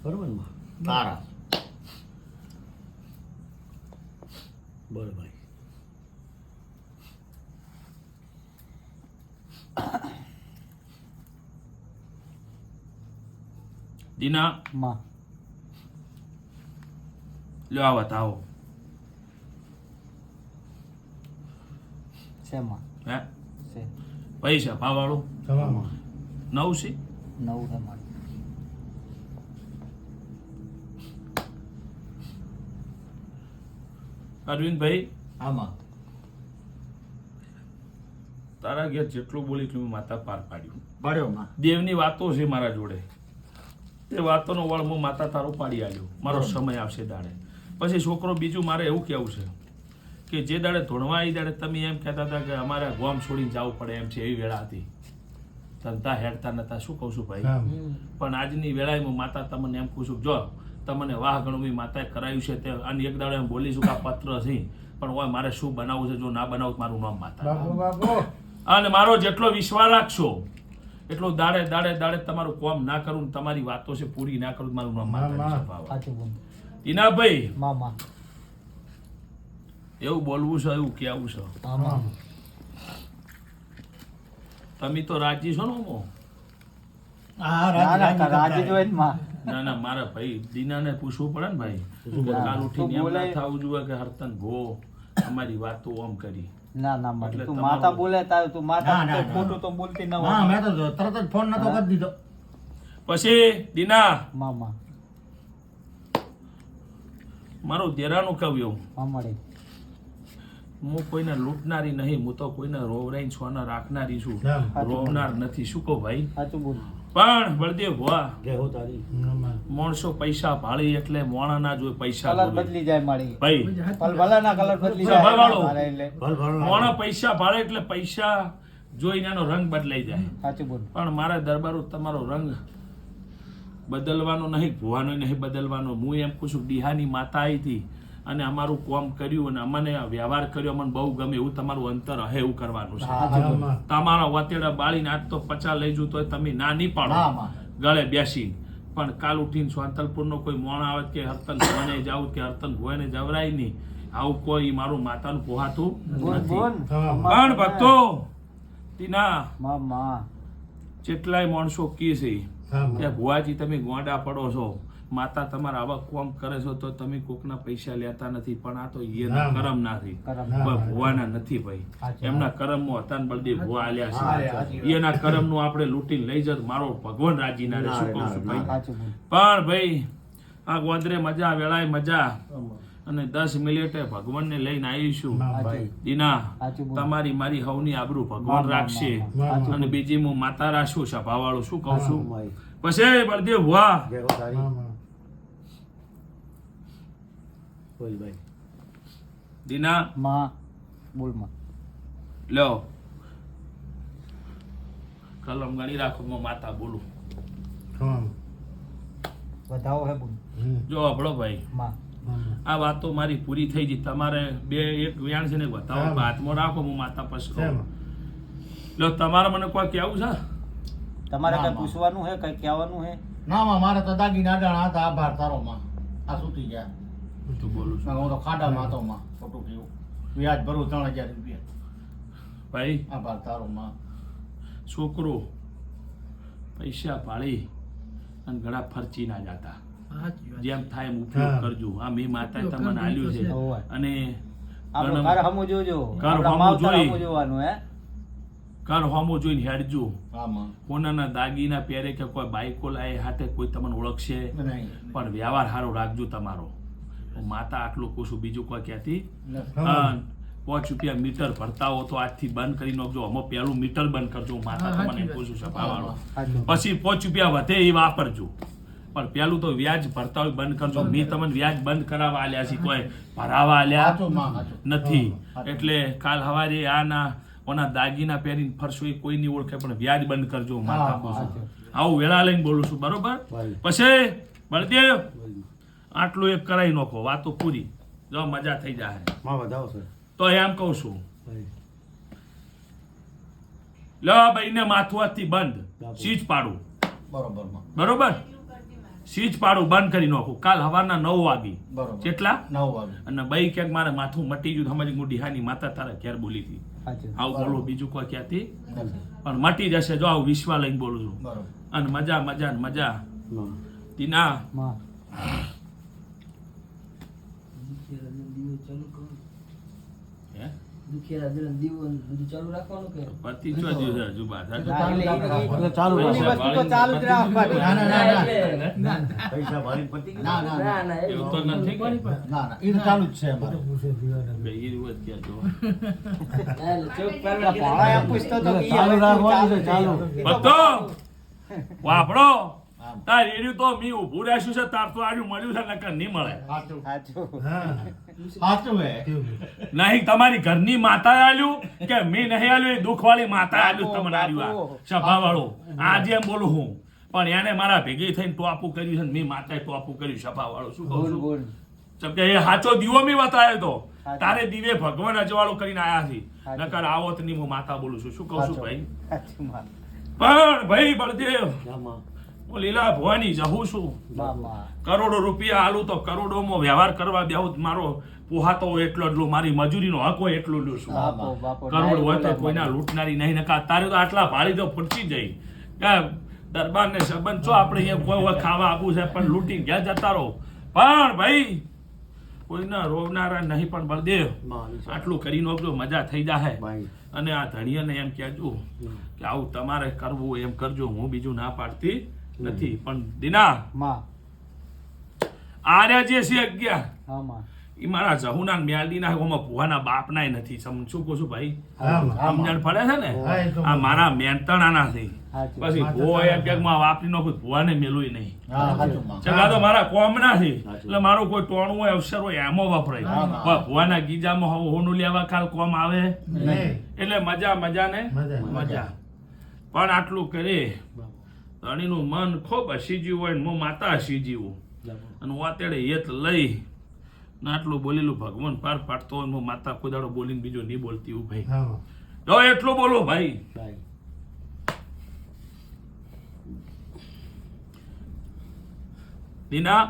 [SPEAKER 4] બરોબર ને તારા બોલ ભાઈ.
[SPEAKER 2] દીના લો આવત આવો હે પૈસા ભાવાળો 9 છે. અરવિંદભાઈ તારા ઘેર જેટલું બોલી એટલું માતા પાર પાડ્યું. દેવની વાતો છે મારા જોડે, એ વાતોનો વળ હું માતા તારો પાડી આવ્યો. મારો સમય આવશે દાડે. પછી છોકરો બીજું મારે એવું કહેવું છે કે જે દાડે ધોણવા એ દાડે તમે એમ કહેતા હતા કે અમારે ગોમ છોડીને જવું પડે એમ છે, એવી વેળા હતી. ધંધા હેડતા નતા. શું કહું છું ભાઈ, પણ આજની વેળાએ હું માતા તમને એમ કહું છું, જો તમને વાહ ઘણું માતાએ કરાયું છે તે અને એક દાડે એમ બોલીશું કે આ પત્ર છે, પણ હોય મારે શું બનાવવું છે, જો ના બનાવું મારું નામ માતા. અને મારો જેટલો વિશ્વાસ રાખશો એટલો દાડે દાડે દાડે તમારું કામ ના કરું, તમારી વાતો છે પૂરી ના કરું, મારું નામ માતા. ટીનાભાઈ એવું બોલવું છે, એવું કેવું છે. તમે તો રાજી છો ને? ના ના મારા ભાઈ દીનાને પૂછવું પડે ને ભાઈ. કાલ ઉઠીને એમ ના થવું જોઈએ કે હરતન ભો અમારી વાતો આમ કરી
[SPEAKER 1] ના ના માડી
[SPEAKER 2] એટલે
[SPEAKER 1] તું
[SPEAKER 2] તમારો-
[SPEAKER 1] માતા બોલે તારે તું માતા
[SPEAKER 3] ના, ના,
[SPEAKER 1] તો
[SPEAKER 3] ના.
[SPEAKER 1] ખોટું તો બોલતી ન
[SPEAKER 3] હા
[SPEAKER 1] હોય
[SPEAKER 3] મેં તો તરત જ ફોન નતો કરી દીધો.
[SPEAKER 2] પછી દીના
[SPEAKER 1] મામા
[SPEAKER 2] મારું દેરાનું કહ્યું એવું
[SPEAKER 1] મામાડી
[SPEAKER 2] હું કોઈને લૂંટનારી નહીં, હું તો કોઈને રોવરાઈ સોના રાખનારી છું, રોવનાર નથી. શું કહું ભાઈ?
[SPEAKER 1] સાચું બોલ
[SPEAKER 2] પણ બળદેવ ભુવા,
[SPEAKER 4] કેવો તારી
[SPEAKER 2] માણસો પૈસા ભાળી એટલે મોણા ના જોઈ પૈસા
[SPEAKER 1] કલર
[SPEAKER 2] જોવે.
[SPEAKER 1] બદલી જાય માડી
[SPEAKER 2] ભાઈ
[SPEAKER 1] ભલાના કલર બદલી
[SPEAKER 2] સ્વભાવ
[SPEAKER 1] જાય
[SPEAKER 2] વાળો.
[SPEAKER 1] મારે એટલે
[SPEAKER 4] ભલ ભલ
[SPEAKER 2] મોણા પૈસા ભાળે એટલે પૈસા જોઈને એનો રંગ બદલાઈ જાય.
[SPEAKER 1] સાચું બોલ
[SPEAKER 2] પણ મારા દરબારો તમારો રંગ બદલવાનો નહીં, ભુવાનો નહીં બદલવાનો. હું એમ કહું છું ડીહાની માતા આવી હતી અને અમારું કામ કર્યું અને અમને વ્યવહાર કર્યો, અમને બહુ ગમે એવું તમારું અંતર હે એવું કરવાનું છે.
[SPEAKER 1] સાચું બોલ
[SPEAKER 2] તમારા વતેડા બાળીને આજ તો 50 લઈ જુ તો તમે ના નહીં પાડો
[SPEAKER 3] ના, માં.
[SPEAKER 2] ગળે બેસી. પણ કાલ ઉઠીને સ્વાંતલપુરનો કોઈ મોણા આવે કે હરતન ભુવાને જાવ કે હરતન ભુવાને જવરાય નહીં, આવું કોઈ મારું માતાનું પોહાતું
[SPEAKER 1] બોલ
[SPEAKER 2] નથી.
[SPEAKER 1] બોલ
[SPEAKER 2] પણ ભક્તો તીના
[SPEAKER 1] મામા
[SPEAKER 2] કેટલાય માણસો કહે છે કે ભુવાજી તમે ગોંડા પડો છો, માતા તમારા આવા કોમ કરે છો તો તમે કોકના પૈસા લેતા નથી. પણ આ તો એના કરમ નથી,
[SPEAKER 1] કરમ.
[SPEAKER 2] પણ ભુવાના નથી ભાઈ.
[SPEAKER 1] સાચી
[SPEAKER 2] એમના કરમમાં હતા ને બળદેવ ભુવા આલ્યા
[SPEAKER 3] સાચી
[SPEAKER 2] છે.
[SPEAKER 3] વાત.
[SPEAKER 2] એના કરમનું આપણે લૂંટીને લઈ જત મારો ભગવાન રાજી ના રહે. શું કહું છું ભાઈ?
[SPEAKER 1] સાચું બોલ
[SPEAKER 2] પણ ભાઈ આ ગોંદરે મજા વેળાય મજા અને 10 મિનિટે ભગવાનને લઈને આવીશું. દીના
[SPEAKER 1] સાચું બોલ
[SPEAKER 2] તમારી મારી હવની આબરૂ ભગવાન રાખશે અને બીજી હું માતા રાખશું સભાવાળું. શું કહું છું? પછી બળદેવ ભુવા
[SPEAKER 4] કેવો તારી બોલ ભાઈ
[SPEAKER 2] દીના
[SPEAKER 1] માં બોલ માં
[SPEAKER 2] લ્યો કલમ ગણી રાખો, હું માતા બોલું.
[SPEAKER 1] વધાવો હે બોલ
[SPEAKER 2] જો હબળો ભાઈ,
[SPEAKER 1] માં
[SPEAKER 2] આ વાતો મારી પૂરી થઈ ગઈ. તમારે એક વ્યાણ છે ને બતાવો, હાથમાં રાખો, હું માતા પછી કહું. લ્યો તમારે મને કોઈ કેવું છે?
[SPEAKER 1] તમારે
[SPEAKER 3] ના,
[SPEAKER 1] કઈ
[SPEAKER 3] માં.
[SPEAKER 1] પૂછવાનું હે કઈ કહેવાનું હે
[SPEAKER 3] ના માં, મારે તો દાગીના અડાણા હતા. આભાર તારો માં, આ સૂતી ગયા.
[SPEAKER 2] તું બોલું છું
[SPEAKER 3] હું તો ખાડામાં હતો માં, ખોટું થયું. વ્યાજ ભરું 3000 રૂપિયા.
[SPEAKER 2] ભાઈ.
[SPEAKER 3] આભાર તારો માં.
[SPEAKER 2] છોકરો પૈસા પાળી અને ઘણા ફરચી ના જાતા. જેમ થાય એમ ઉપયોગ કરજો. આ મેં માતાએ તમને આલ્યું છે
[SPEAKER 1] હોય.
[SPEAKER 2] અને
[SPEAKER 1] આપણું ઘર હમું જોજો
[SPEAKER 2] ઘર
[SPEAKER 1] આપણા
[SPEAKER 2] હમું
[SPEAKER 1] માવતર
[SPEAKER 2] જોઈ.
[SPEAKER 1] હમું જોવાનું હે
[SPEAKER 2] ઘર હોમો જોઈને હેડજો.
[SPEAKER 3] હા માં.
[SPEAKER 2] કોનાના દાગીના પહેરે કે કોઈ બાઈકો લાય હાથે કોઈ તમને ઓળખશે
[SPEAKER 3] નહીં.
[SPEAKER 2] પણ વ્યવહાર સારો રાખજો તમારો. હું માતા આટલું કહું છું, બીજું કોઈ કહેતી.
[SPEAKER 3] નથી.
[SPEAKER 2] 5 રૂપિયા મીટર ભરતા હો તો આજથી બંધ કરી નાખજો. અમે પહેલું મીટર બંધ કરજો. હું માતા તમને એમ કહું છું સભાવાળો.
[SPEAKER 1] સાચું.
[SPEAKER 2] પછી 5 રૂપિયા વધે એ વાપરજો, પણ પેલું તો વ્યાજ ભરતા હોય બંધ કરજો. મેં તમને વ્યાજ બંધ કરાવવા આલ્યા છે, કોઈ ભરાવા આલ્યા
[SPEAKER 3] સાચું માં, સાચું.
[SPEAKER 2] નથી.
[SPEAKER 3] સાચું.
[SPEAKER 2] એટલે કાલ સવારે આના ઓના દાગીના પહેરીને ફરશો એ કોઈ નહીં ઓળખે, પણ વ્યાજ બંધ કરજો. માતા
[SPEAKER 3] હા,
[SPEAKER 2] કહું છું.
[SPEAKER 1] સાચું.
[SPEAKER 2] આવું વેળા લઈને બોલું છું, બરોબર?
[SPEAKER 4] ભાઈ.
[SPEAKER 2] પછી બળદેવ આટલું એક કરાવી નાખો, વાતો પૂરી. જો મજા થઈ જાય
[SPEAKER 4] માં વધાવો છે
[SPEAKER 2] તો એમ કહું છું.
[SPEAKER 4] ભાઈ
[SPEAKER 2] લો ભાઈને માથું હાથથી બંધ, સીજ પાડું.
[SPEAKER 3] બરોબર માં.
[SPEAKER 2] બરોબર? સીજ પાડું બંધ કરી નાખું. કાલ સવારના 9 વાગી.
[SPEAKER 3] બરોબર.
[SPEAKER 2] કેટલા?
[SPEAKER 3] 9 વાગે.
[SPEAKER 2] અને ભાઈ ક્યાંક મારે માથું મટી ગયું, સમજ હું ડીહાની માતા તારા ઘેર બોલી હતી.
[SPEAKER 1] સાચું.
[SPEAKER 2] આવું બોલું, બીજું કોઈ ક્યાંથી
[SPEAKER 3] નથી.
[SPEAKER 2] પણ મટી જશે. જો આવું વિશ્વા લઈને બોલું છું.
[SPEAKER 3] બરોબર.
[SPEAKER 2] અને મજા મજા ને મજા.
[SPEAKER 4] માં
[SPEAKER 2] તીના
[SPEAKER 1] માં
[SPEAKER 2] હે? પતિ ચો દિવસ હજુ બાધા તો
[SPEAKER 1] એટલે
[SPEAKER 4] ચાલુ
[SPEAKER 1] એની વસ્તુ તો ચાલુ જ રાખવાની.
[SPEAKER 3] ના, ના, ના, ના.
[SPEAKER 4] પૈસા ભારી પતી
[SPEAKER 3] ના, ના, ના.
[SPEAKER 2] એવું તો નથી કે?
[SPEAKER 3] ના, ના. એ તો ચાલુ જ છે અમારે.
[SPEAKER 2] ભાઈ, એ વાત ક્યાં જો.
[SPEAKER 1] એટલે ભાડા એમ પૂછતો તો કે ઈ
[SPEAKER 4] ચાલુ
[SPEAKER 1] હવે
[SPEAKER 4] રાખવાનું છે,
[SPEAKER 1] ચાલુ
[SPEAKER 4] ચાલુ.
[SPEAKER 1] થઈ ગયું.
[SPEAKER 2] ભક્તો વાપરો.
[SPEAKER 3] આમ.
[SPEAKER 2] તાર એર્યું તો મી ઊભું રહેશું છે, તાર તો આર્યું મળ્યું છે, નકર નહીં મળે.
[SPEAKER 3] સાચું.
[SPEAKER 1] સાચું.
[SPEAKER 3] સાચું હે.
[SPEAKER 2] નહીં તમારી ઘરની માતા આલ્યું કે મેં નહીં આલ્યું, એ દુઃખવાળી માતા આલ્યું તમને આલ્યું. આ
[SPEAKER 1] બાપુ.
[SPEAKER 2] સભાવાળો આજે એમ બોલું હું, પણ એને મારા ભેગી થઈને ટોપું કર્યું છે ને મેં માતાએ ટોપું કર્યું. સભાવાળો શું કહું
[SPEAKER 1] બોલ
[SPEAKER 2] છું?
[SPEAKER 1] બોલ
[SPEAKER 2] જેમ કે એ સાચો દીવો મેં બતાવ્યો તો
[SPEAKER 1] સાચું.
[SPEAKER 2] તારે દીવે ભગવાન અજવાળો કરીને આયા છે.
[SPEAKER 1] સાચું.
[SPEAKER 2] નકર આવો તો નહીં. હું માતા બોલું છું. શું કહું છું ભાઈ?
[SPEAKER 1] સાચું માં.
[SPEAKER 2] પણ ભાઈ બળદેવ,
[SPEAKER 4] માં
[SPEAKER 2] હું લીલા ભવાની જહું છું.
[SPEAKER 1] બાપા.
[SPEAKER 2] કરોડો રૂપિયા આલું તો કરોડોમાં વ્યવહાર કરવા બેહું તો મારો પોહાતો હોય એટલો જ લઉં. મારી મજૂરીનો હક હોય એટલું લઉં છું.
[SPEAKER 1] બાપો બાપો.
[SPEAKER 2] કરોડ હોય તો કોઈના લૂંટનારી નહીં. નકા તારે તો આટલા ભાડી તો ફૂટકી જઈ કે દરબારને સંબંધ છો આપણે અહીંયા કોઈ હોય ખાવા આપવું છે પણ લૂંટીને ઘેર જતા રહો. પણ ભાઈ કોઈના રોવનારા નહીં, પણ બળદેવ આટલું કરી નાખજો, મજા થઈ જાય. અને આ ધણીયાને એમ કહેજો કે આવું તમારે કરવું એમ કરજો, હું બીજું ના પાડતી નથી. પણ દીના આર્યા જે છે 11 એ મારા જહુના મેલડીના ઓમાં ભુવાના બાપનાય નથી. શું કહું છું ભાઈ, સમજણ પડે છે ને? આ મારા મેંતણાના થઈ. પછી ભુવો એમ કે વાપરી નો કોઈ ભુવાને મેલું નહીં. ચલા તો મારા કોમના છે એટલે મારું કોઈ ટોણું હોય અવસર હોય એમાં વપરાય. ભુવાના ગીજામાં હોનું લેવા કાલ કોમ આવે એટલે મજા ને મજા. પણ આટલું કરે ધણીનું મન ખૂબ હસી જીવું હોય ને હું માતા હસી જીવું. અને હું અત્યારે હેત લઈ ને આટલું બોલેલું ભગવાન પાર પાડતો હોય, હું માતા કોઈ દાડો બોલીને બીજો નહીં બોલતી હું ભાઈ. જો એટલું બોલો ભાઈ. દીના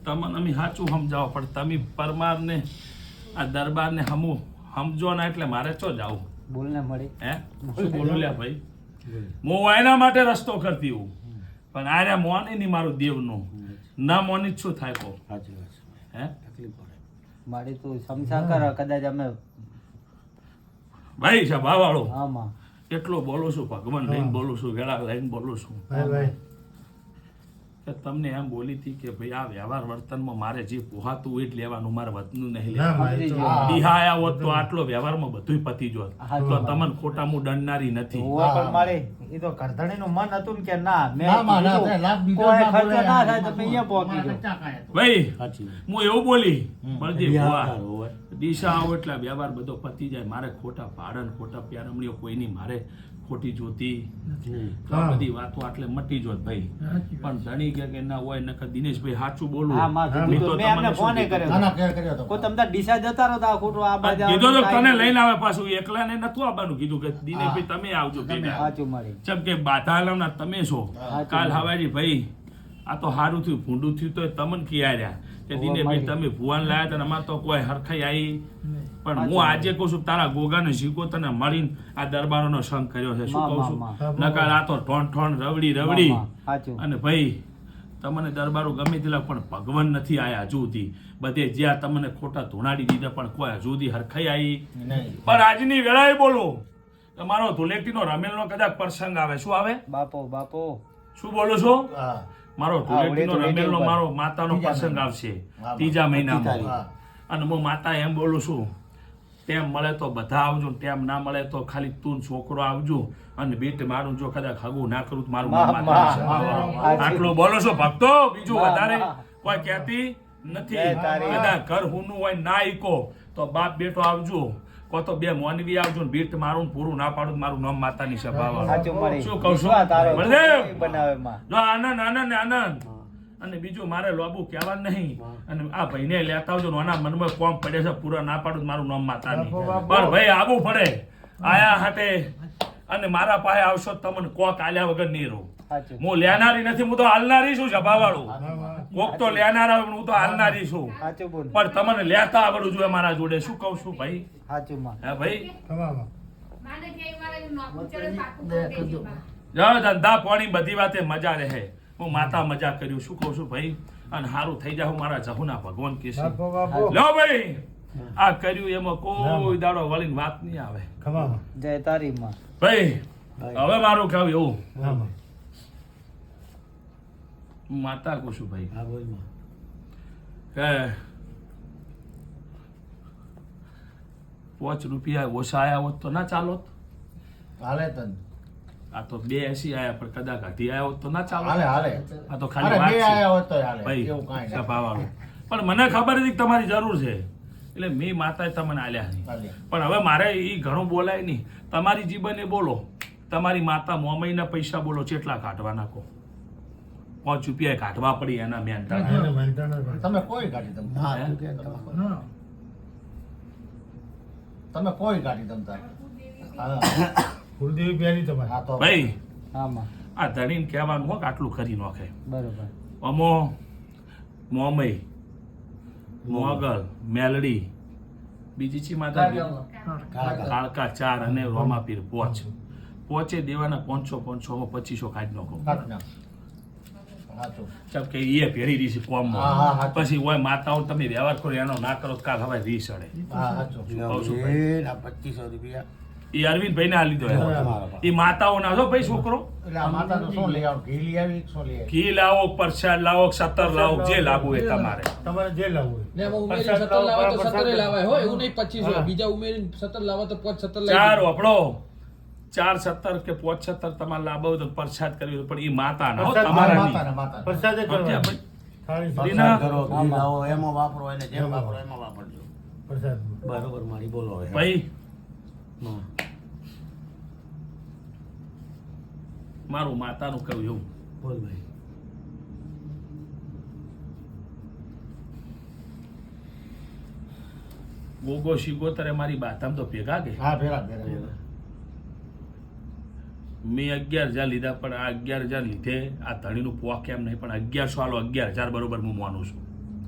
[SPEAKER 2] તમને અમે સાચું સમજાવો, પણ તમે પરમારને આ દરબારને સમજો ના એટલે મારે ચો જાવું
[SPEAKER 1] બોલને મળી
[SPEAKER 2] હે શું બોલું લ્યા ભાઈ. હું એના માટે રસ્તો કરતી હું, પણ આર્યા મોની નહીં મારું દેવનું ના મોની શું થાય કો હે
[SPEAKER 1] મારી તું સમજા કર કદાચ અમે
[SPEAKER 2] ભાઈ છે ભાવાળો
[SPEAKER 1] આમાં
[SPEAKER 2] એટલો બોલું છું ભગવાન લઈને બોલું છું, વેળા લઈને બોલું છું કે તમને એમ બોલી હતી કે ભાઈ આ વ્યવહાર વર્તનમાં મારે જે પોહાતું એ જ લેવાનું, મારે વતનું નહીં લેવાનું. દિહાયા હોત તો આટલો વ્યવહારમાં બધું પતી જોત, તો તમને ખોટા હું દંડનારી નથી.
[SPEAKER 1] મારે એ તો કરધણીનું મન હતું ને કે ના કોઈ ખર્ચો ના થાય તો અહીંયા પહોંચી જાઓ.
[SPEAKER 2] ભાઈ હું એવું બોલી બળદેવ ભુવા દિશા આવો એટલે વ્યવહાર બધો પતી જાય. મારે ખોટા ભાડન ખોટા પ્યારમણીઓ કોઈની મારે ખોટી જોતી તો આ બધી વાતો આટલે મટી જોત ભાઈ. પણ ધણી કે ના હોય નકર દિનેશભાઈ સાચું બોલું કીધું તો તને લઈને આવે પાછું, એકલા ને નતું આવવાનું કીધું કે દિનેશભાઈ તમે આવજો ચમ કે બાધાલામના તમે છો. કાલ હવાજી ભાઈ આ તો સારું થયું ભૂંડું થયું તો તમને કિયા કે દિનેશભાઈ તમે ભુવાન લાયા હતા અમાર તો કોઈ હરખાઈ આવી. પણ હું આજે કહું છું તારા ગોગાને શીખો તને મળીને આ દરબારોનો સંગ કર્યો છે. શું કહું છું નકર આ તો ઠોણ રવડી અને ભાઈ તમને દરબારો ગમે તેલા પણ ભગવાન નથી આયા હજુ સુધી. બધે જ્યાં તમને ખોટા ધોણાડી દીધા પણ કોઈ હજુ સુધી હરખાઈ આવી. પણ આજની વેળાએ બોલો તમારો ધુલેટીનો રમેલનો કદાચ પ્રસંગ આવે. શું આવે
[SPEAKER 1] બાપો
[SPEAKER 2] શું બોલો છો? મારો ધુલેટીનો રમેલનો મારો માતાનો પ્રસંગ આવશે 3જા મહિનામાં. અને હું માતા એમ બોલું છું તેમ મળે તો બધા આવજો, તેમ ના મળે તો ખાલી તું છોકરો આવજો. અને બીટ મારું જો કદાચ હગું ના કરું તો મારું આટલું બોલો છો ભક્તો, બીજું વધારે કોઈ કહેતી નથી. કદાચ ઘર હુંનું હોય ના ઈકો તો બાપ બેટો આવજો, કો તો બે મોનવી આવજો. બીટ મારું પૂરું ના પાડું મારું નામ માતાની સભા. શું કહું છું આનંદ. અને બીજું મારે લોબુ કહેવા નહીં. અને આ ભાઈને લેતા આવજો, આના મનમાં કોમ પડે છે પૂરા ના પાડું મારું નામ માતાની. પણ ભાઈ આવવું પડે આયા હાટે. અને મારા પાસે આવશો તમને કોક આલ્યા વગર નહીં રહું. હું લેનારી નથી, હું તો હાલનારી છું. સભાવાળું કોક તો લેનારા, હું તો હાલનારી છું. પણ તમને લેતા આવડવું જોઈએ મારા જોડે. શું કહું છું ભાઈ? હે ભાઈ ધંધા પાણી બધી વાતે મજા રહે. હું માતા મજા કર્યું. શું કહું છું ભાઈ? અને સારું થઈ જાવ મારા જહુના ભગવાન કે છે. લો ભાઈ આ કર્યું એમાં કોઈ દાડો વળીને વાત નહીં આવે.
[SPEAKER 1] જય તારી માં.
[SPEAKER 2] ભાઈ હવે મારું કહું એવું માતા કહું છું ભાઈ કે 5 રૂપિયા ઓછા આયા હોત તો ના ચાલોત.
[SPEAKER 3] હાલે તન
[SPEAKER 2] આ તો 280 આયા પણ કદાચ ઘટી આયા હોત તો ના ચાલો. આ તો ખાલી
[SPEAKER 3] વાત છે
[SPEAKER 2] ભાઈ સભાવાળો. પણ મને ખબર હતી કે તમારી જરૂર છે એટલે મેં માતાએ તમને આલ્યા નહીં. પણ હવે મારે એ ઘણું બોલાય નહીં. તમારી જીબને બોલો, તમારી માતા મોમઈના પૈસા બોલો કેટલા કાઢવાના કહો. 5 રૂપિયા કાઢવા પડી એના મેંટાણા.
[SPEAKER 3] તમે કોઈ કાઢી તમે કોઈ કાઢી તમતા
[SPEAKER 1] કુલદેવી પ્યારી તમારે.
[SPEAKER 2] ભાઈ આ ધણીને કહેવાનું હોક આટલું કરી નાખે.
[SPEAKER 1] બરોબર.
[SPEAKER 2] અમો મોમઈ મોગલ મેલડી બીજી ચી માતા કાળકા 4 અને રોમાપીર 5 પોચે દેવાના 500 2500 કાઢી નાખો.
[SPEAKER 3] સાચું.
[SPEAKER 2] ચમ કે એ ભેરી રહી છે કોમમાં.
[SPEAKER 3] હા, હા, હા.
[SPEAKER 2] પછી ઓય માતાઓ તમે વ્યવહાર કરો એનો ના કરો તો કાલ હવે રીસ અડે.
[SPEAKER 3] હા, સાચું.
[SPEAKER 2] કહું છું
[SPEAKER 4] એ ના 2500 રૂપિયા
[SPEAKER 2] એ અરવિંદભાઈ ને આ લીધો
[SPEAKER 4] તમારા
[SPEAKER 2] એ માતાઓ ના છો ભાઈ છોકરો.
[SPEAKER 3] એટલે આ માતાનું શું લઈ આવું? ઘી લઈ આવી કે શું લઈ આવી?
[SPEAKER 2] ઘી લાવો, પ્રસાદ લાવો, 17 લાવો, જે લાવવું એ તમારે.
[SPEAKER 1] તમારે જે લાવવું
[SPEAKER 5] ને એમાં ઉમેરીને 17 લાવે તો 17 લાવાય હો, એવું નહીં 25 હોય. બીજા ઉમેરીને 17 લાવો તો 17 લાવી
[SPEAKER 2] ચાર
[SPEAKER 5] દે.
[SPEAKER 2] વપડો 4 17 કે 5 17 તમારે લાવો હોય તો પ્રસાદ કરવી હોય, પણ એ માતા ના હો,
[SPEAKER 1] પ્રસાદ
[SPEAKER 2] તમારા નહીં.
[SPEAKER 3] માતાને, માતાને.
[SPEAKER 1] પ્રસાદે
[SPEAKER 2] સમજ્યા
[SPEAKER 1] કરવાનો.
[SPEAKER 2] ભાઈ?
[SPEAKER 1] થાળી
[SPEAKER 2] દીના.
[SPEAKER 4] કરો ઘી લાવો એમાં વાપરો એને જેમ વાપરો એમાં વાપરજો
[SPEAKER 1] પ્રસાદ
[SPEAKER 4] બરોબર મારી બોલો હવે
[SPEAKER 2] ભાઈ
[SPEAKER 4] હા.
[SPEAKER 2] મારું માતાનું કહ્યું એવું.
[SPEAKER 4] બોલ ભાઈ
[SPEAKER 2] ગોગો શિગોતરે મારી બાતામ તો ભેગા કે
[SPEAKER 3] હા, ભેરા, ભેરા.
[SPEAKER 2] મેં 11,000 લીધા, પણ આ 11,000 લીધે આ ધણીનું પોક કેમ નહીં, પણ 1100 આલો, 11,000 બરોબર હું માનું છું.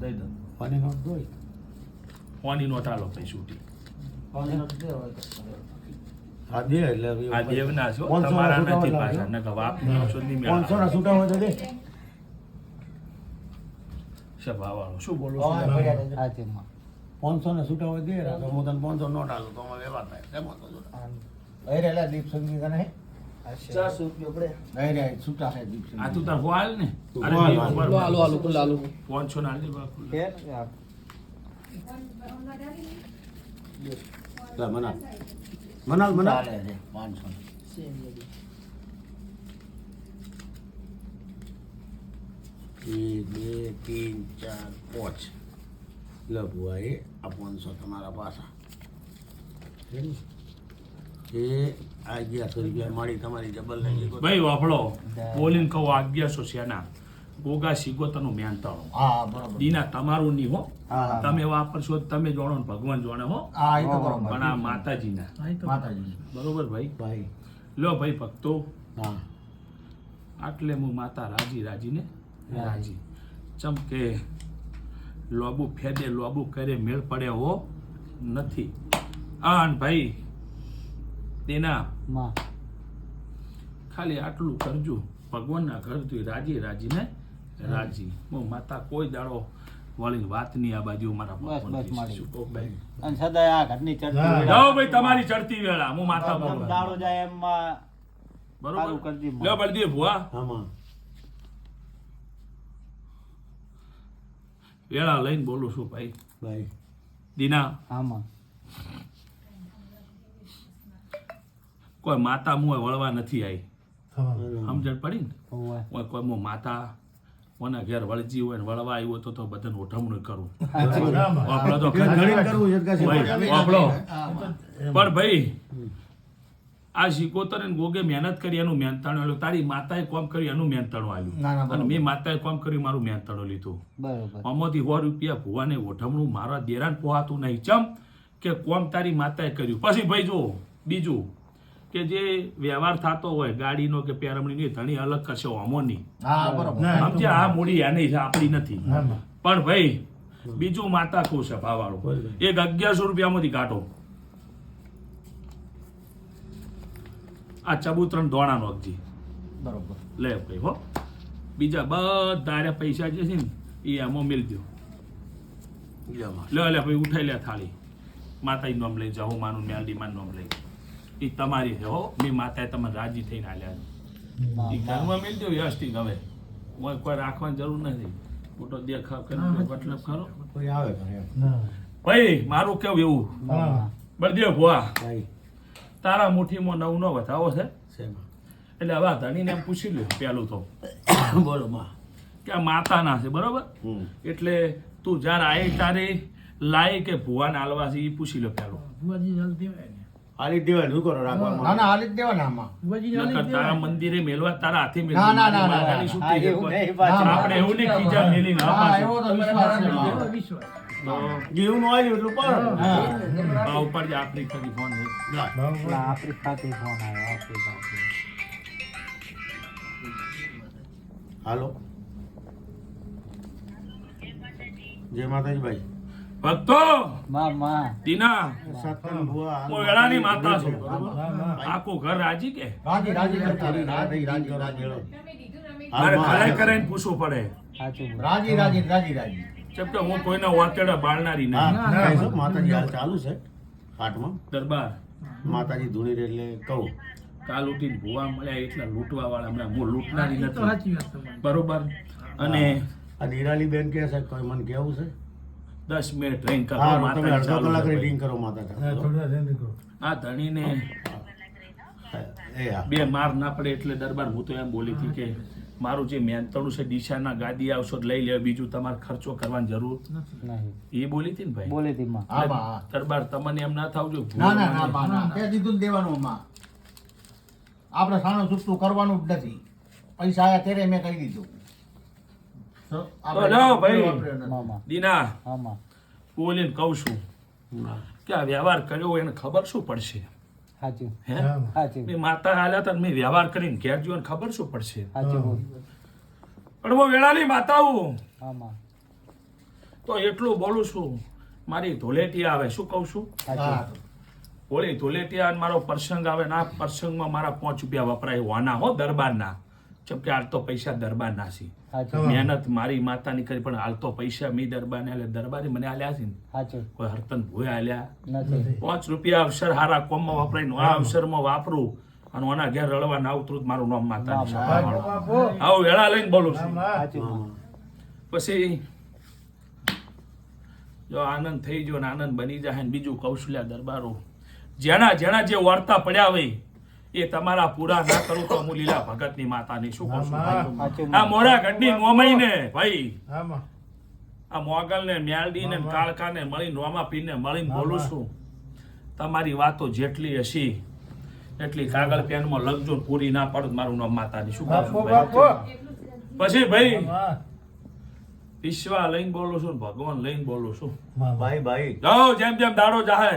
[SPEAKER 3] દઈ દો.
[SPEAKER 4] પાણી નોટ દોય
[SPEAKER 2] કોની નોટ આલો ભાઈ છૂટી.
[SPEAKER 3] પાણી નથી દેવા હોય તો.
[SPEAKER 4] આ દે એટલે હવે
[SPEAKER 2] આ દેવના છો,
[SPEAKER 4] 500
[SPEAKER 2] તમારા
[SPEAKER 4] ના
[SPEAKER 2] નથી
[SPEAKER 4] છૂટા
[SPEAKER 2] પાછા.
[SPEAKER 4] હોય
[SPEAKER 2] નકર વાપનો છો નહીં મેળ.
[SPEAKER 4] 500 ના છૂટા હોય તો દે
[SPEAKER 2] સભાવાળો શું બોલું
[SPEAKER 3] હા,
[SPEAKER 2] છું?
[SPEAKER 3] ભર્યા દેજો.
[SPEAKER 4] 500 ના છૂટા હોય દે તો હું તને 500 નોટ આલું તો અમે વ્યવહાર થાય તેમાં તો જોડા.
[SPEAKER 3] લઈ રહેલા દીપ સંગી કને હે? લઈ રહ્યા, છૂટા છે દીપ
[SPEAKER 2] આ
[SPEAKER 3] સંગી.
[SPEAKER 2] તું તાર હોલ ને અરે
[SPEAKER 4] હોલ,
[SPEAKER 2] બે
[SPEAKER 4] હોલ.
[SPEAKER 2] ખબર
[SPEAKER 5] આલુ આલુ ખુલ્લા આલુ.
[SPEAKER 2] 500 ના આલજે બાપુ.
[SPEAKER 4] લે મનાલ મનાલ મનાલ
[SPEAKER 3] ચાલે છે, 500.
[SPEAKER 4] એક બે ત્રણ ચાર પાંચ લે બુઆ એ આ 500 તમારા પાછા એ આ 1100 રૂપિયા મારી તમારી જબલ લઈ ગઈ
[SPEAKER 2] ભાઈ વાપડો બોલીને કહો 1100 શેના ગોગા સિગોતરનું મહેનતાણું.
[SPEAKER 3] હા, બરોબર.
[SPEAKER 2] દીના તમારું નહીં હો,
[SPEAKER 3] હા, હા.
[SPEAKER 2] તમે વાપરશો તો તમે જાણો ને ભગવાન જાણે હો,
[SPEAKER 3] હા, એ તો બરોબર.
[SPEAKER 2] પણ આ માતાજીના.
[SPEAKER 3] માતાજી.
[SPEAKER 2] બરોબર ભાઈ?
[SPEAKER 4] ભાઈ
[SPEAKER 2] લો ભાઈ ભક્તો,
[SPEAKER 4] હા
[SPEAKER 2] આટલે હું માતા રાજી રાજીને રાજી. ચમ કે લોબુ ફેદે લોબુ કરે મેળ પડે હો નથી. આન ભાઈ તેના ખાલી આટલું કરજો, ભગવાનના ઘર તું રાજી રાજીને રાજી. હું માતા કોઈ દાડો વળી વાત નહીં આ બાજુ મારા ભગવાન. શું કહું ભાઈ?
[SPEAKER 1] અને સદાય આ ઘરની ચડતી
[SPEAKER 3] હા.
[SPEAKER 1] વેળા.
[SPEAKER 2] જાઓ ભાઈ તમારી ચડતી વેળા હું માતા
[SPEAKER 1] આમ
[SPEAKER 2] બોલું.
[SPEAKER 1] દાડો જાય એમાં
[SPEAKER 2] બરોબર?
[SPEAKER 1] સારું કરજી.
[SPEAKER 2] લ્યો બળદેવ ભુવા
[SPEAKER 4] આમાં
[SPEAKER 2] વેળા લઈને બોલું છું ભાઈ.
[SPEAKER 4] ભાઈ
[SPEAKER 2] દીના
[SPEAKER 1] આમાં
[SPEAKER 2] કોઈ માતા મુએ વળવા નથી આવી.
[SPEAKER 4] હા.
[SPEAKER 2] સમજણ પડી ને?
[SPEAKER 1] હોવે.
[SPEAKER 2] ઓય કોઈ મો માતા કોના ઘેર વળજી હોય ને વળવા આવ્યો તો બધાને ઓઠમણું કરું. વાપરો તો ખરા.
[SPEAKER 4] ઘણી કરવું છે કે
[SPEAKER 2] ભાઈ, વાપરો. પણ ભાઈ આ શિકોતર ને ગોગે મહેનત કરી એનું મહેનતાણું આવ્યું. તારી માતાએ કામ કર્યું એનું મહેનતાણું
[SPEAKER 3] ના, ના,
[SPEAKER 2] આવ્યું.
[SPEAKER 3] બરોબર.
[SPEAKER 2] અને મેં માતાએ કામ કર્યું મારું મહેનતાણું લીધું.
[SPEAKER 1] બરોબર.
[SPEAKER 2] આમાંથી 100 રૂપિયા ભુવાને ઓઠમણું મારા દેરાન પોહાતું નહીં. ચમ કે કોમ તારી માતાએ કર્યું. પછી ભાઈ જો બીજું કે જે વ્યવહાર થતો હોય ગાડીનો કે પેરમણીનો, એ ધણી અલગ કરશે ઓમોની.
[SPEAKER 3] હા, બરોબર.
[SPEAKER 2] સમજ્યા? આ મૂડી આની છે, આપણી નથી. પણ ભાઈ બીજું માતા ખુશ છે ભાવવાળું. એક 1100 રૂપિયામાંથી કાઢો. આ ચબૂતરણ દોણાનો અગજી
[SPEAKER 3] બરોબર.
[SPEAKER 2] લે ભાઈ હો. બીજા બધા પૈસા જે છે ને એ આમાં મેળ દો. લે ભાઈ ઉઠાઈ લે થાળી. માતાજી નોમ લઈ જાઓ, માનું મેલડી માન નોમ લઈ. એ તમારી છે હો. મેં માતાએ તમે રાજી થઈને આલ્યા છે. એ ઘરમાં મેળ દો વ્યવસ્થિત. હવે હું કોઈ રાખવાની જરૂર નથી. મોટો દેખાવ કરીને મતલબ ખરો.
[SPEAKER 4] કોઈ આવે ઘરે
[SPEAKER 2] ભાઈ મારું કેવું એવું બળદેવ ભુવા,
[SPEAKER 4] ભાઈ
[SPEAKER 2] તારા મુઠ્ઠીમાં 9 નો વધાવો છે.
[SPEAKER 4] શેમાં
[SPEAKER 2] એટલે હવે આ ધણીને એમ પૂછી લ્યો પેલું તો
[SPEAKER 4] બોલો માં
[SPEAKER 2] કે આ માતાના છે બરોબર. એટલે તું જ્યારે આય તારે લાય કે ભુવાને આલવા છે એ પૂછી લો પેલું.
[SPEAKER 4] આલી દેવાય શું કરો રાખવાનું
[SPEAKER 3] ના, ના, હાલી જ દેવાના આમાં.
[SPEAKER 2] નકર તારા મંદિરે મેલવા તારા હાથે મેલવા.
[SPEAKER 3] ના, ના, ના,
[SPEAKER 2] માતાની શું
[SPEAKER 1] હા,
[SPEAKER 2] થઈ
[SPEAKER 1] એવું
[SPEAKER 2] જાય?
[SPEAKER 1] નહીં પાછું.
[SPEAKER 2] આપણે એવું નહીં ખીજા મેલી ના
[SPEAKER 3] હા,
[SPEAKER 2] પાછું.
[SPEAKER 3] એવો તો વિશ્વાસ છે.
[SPEAKER 2] તો
[SPEAKER 4] જીવનું આવ્યું એટલું પર
[SPEAKER 2] આ ઉપર જે આપણી ખરી ફોન છે.
[SPEAKER 1] ના, આપણી ખાતે ફોન આવ્યો. આપણી ખાતે.
[SPEAKER 4] હાલો જય માતાજી ભાઈ
[SPEAKER 2] ભક્તો
[SPEAKER 1] માં
[SPEAKER 2] દીના
[SPEAKER 4] સત્તમ ભુવા
[SPEAKER 2] હું વેળાની માતા છું બરોબર. આખું ઘર રાજી કે
[SPEAKER 3] રાજી, રાજી કરતા રહે. રાજી, રાજી, રાજી.
[SPEAKER 2] મારે ખરાઈ કરાઈને પૂછવું પડે
[SPEAKER 1] સાચું બોલો.
[SPEAKER 3] રાજી રાજી રાજી રાજી
[SPEAKER 2] જેમ કે હું કોઈના વાંકેડા બાળનારી
[SPEAKER 3] હા,
[SPEAKER 2] નહીં
[SPEAKER 3] ના,
[SPEAKER 4] કહે છે, માતાજી હાલ ચાલુ છે પાઠમાં
[SPEAKER 2] દરબાર
[SPEAKER 4] માતાજી ધૂણી રે એટલે કહું
[SPEAKER 2] કાલ ઉઠીને ભૂવા મળ્યા એટલા લૂંટવા વાળા હમણાં હું લૂંટનારી
[SPEAKER 5] એ તો
[SPEAKER 2] નથી
[SPEAKER 5] સાચી વાત તમારી.
[SPEAKER 2] બરોબર અને
[SPEAKER 4] આ નિરાલી બેન કહે છે કોઈ મને કેવું છે
[SPEAKER 2] 10 મિનિટ રહીને કરો
[SPEAKER 4] હા તમે
[SPEAKER 2] માતાજી
[SPEAKER 4] અડધો
[SPEAKER 2] ચાલુ
[SPEAKER 4] કલાક
[SPEAKER 2] છે
[SPEAKER 4] રીડિંગ કરો માતા
[SPEAKER 2] આ ધણીને
[SPEAKER 4] એ હા
[SPEAKER 2] બે માર ના પડે એટલે દરબાર હું તો એમ બોલી હતી કે મારું જે મહેનતણું છે દિશાના ગાદી આવશો તો લઈ લે બીજું તમારે ખર્ચો કરવાની જરૂર
[SPEAKER 1] નહીં
[SPEAKER 2] એ બોલી હતી ને ભાઈ
[SPEAKER 1] બોલી હતી માં.
[SPEAKER 3] હા બા, હા.
[SPEAKER 2] દરબાર તમને એમ ના થાવ જો
[SPEAKER 3] ના ના ના બા, ના તે દીધું ને દેવાનું માં આપણે સાનું છૂટું કરવાનું જ નથી પૈસા આયા ત્યારે મેં કહી દીધું તો આપણે
[SPEAKER 2] લો ભાઈ.
[SPEAKER 3] વાપર્યો નથી.
[SPEAKER 1] મામા
[SPEAKER 2] દીના
[SPEAKER 1] હા માં.
[SPEAKER 2] બોલીને કહું છું કે આ વ્યવહાર કર્યો એને ખબર શું પડશે
[SPEAKER 1] સાચું
[SPEAKER 2] હે
[SPEAKER 1] સાચું
[SPEAKER 2] મેં માતા હાલ્યા હતા ને મેં વ્યવહાર કરીને ઘેર જોઈને ખબર શું પડશે
[SPEAKER 1] સાચું બોલ.
[SPEAKER 2] પણ હું વેળાની માતા હું
[SPEAKER 1] હા માં.
[SPEAKER 2] તો એટલું બોલું છું મારી ધોલેટી આવે શું કહું છું
[SPEAKER 1] સાચું
[SPEAKER 3] હા.
[SPEAKER 2] હોળી ધોલેટી અને મારો પ્રસંગ આવે ના પ્રસંગમાં મારા 5 રૂપિયા વપરાય હોવાના હો દરબારના ચમ કે હાલ તો પૈસા દરબારના છે
[SPEAKER 1] સાચું
[SPEAKER 2] મહેનત મારી માતાની કરી પણ હાલ તો પૈસા મી દરબારને આલે દરબારે મને આલ્યા છે ને
[SPEAKER 1] સાચું
[SPEAKER 2] કોઈ હરતન ભૂએ આલ્યા
[SPEAKER 1] નથી
[SPEAKER 2] 5 રૂપિયા અવસર હારા કોમમાં વપરાય આ અવસરમાં વાપરું અને ઓના ઘેર રળવા ના ઉતરું તો મારું નામ માતાની સભા વાળું આવું વેળા લઈને બોલું છું
[SPEAKER 1] સાચું માં.
[SPEAKER 2] પછી જો આનંદ થઈ ગયો ને આનંદ બની જાય ને બીજું કૌશલ્યા દરબારો જેના જેના જે વાર્તા પડ્યા હોય એ તમારા પૂરા ના કરું તો હું લીલા ભગતની માતાની શું કહું છું ભાઈ?
[SPEAKER 1] સાચું
[SPEAKER 2] આ મોરા ગઢની નોમઈને ભાઈ આ મોગલ ને મ્યાલડી ને કાળકા ને મળી નોમા પીને મળીને બોલું છું તમારી વાતો જેટલી હશે એટલી કાગળ પેનમાં લખજો ને પૂરી ના પાડો તો મારું નામ માતાની શું કહું છું ભાઈ? પછી ભાઈ વિશ્વા લઈને બોલું છું ને ભગવાન લઈને બોલું છું
[SPEAKER 3] ભાઈ ભાઈ
[SPEAKER 2] જાઓ જેમ જેમ દાડો જાહે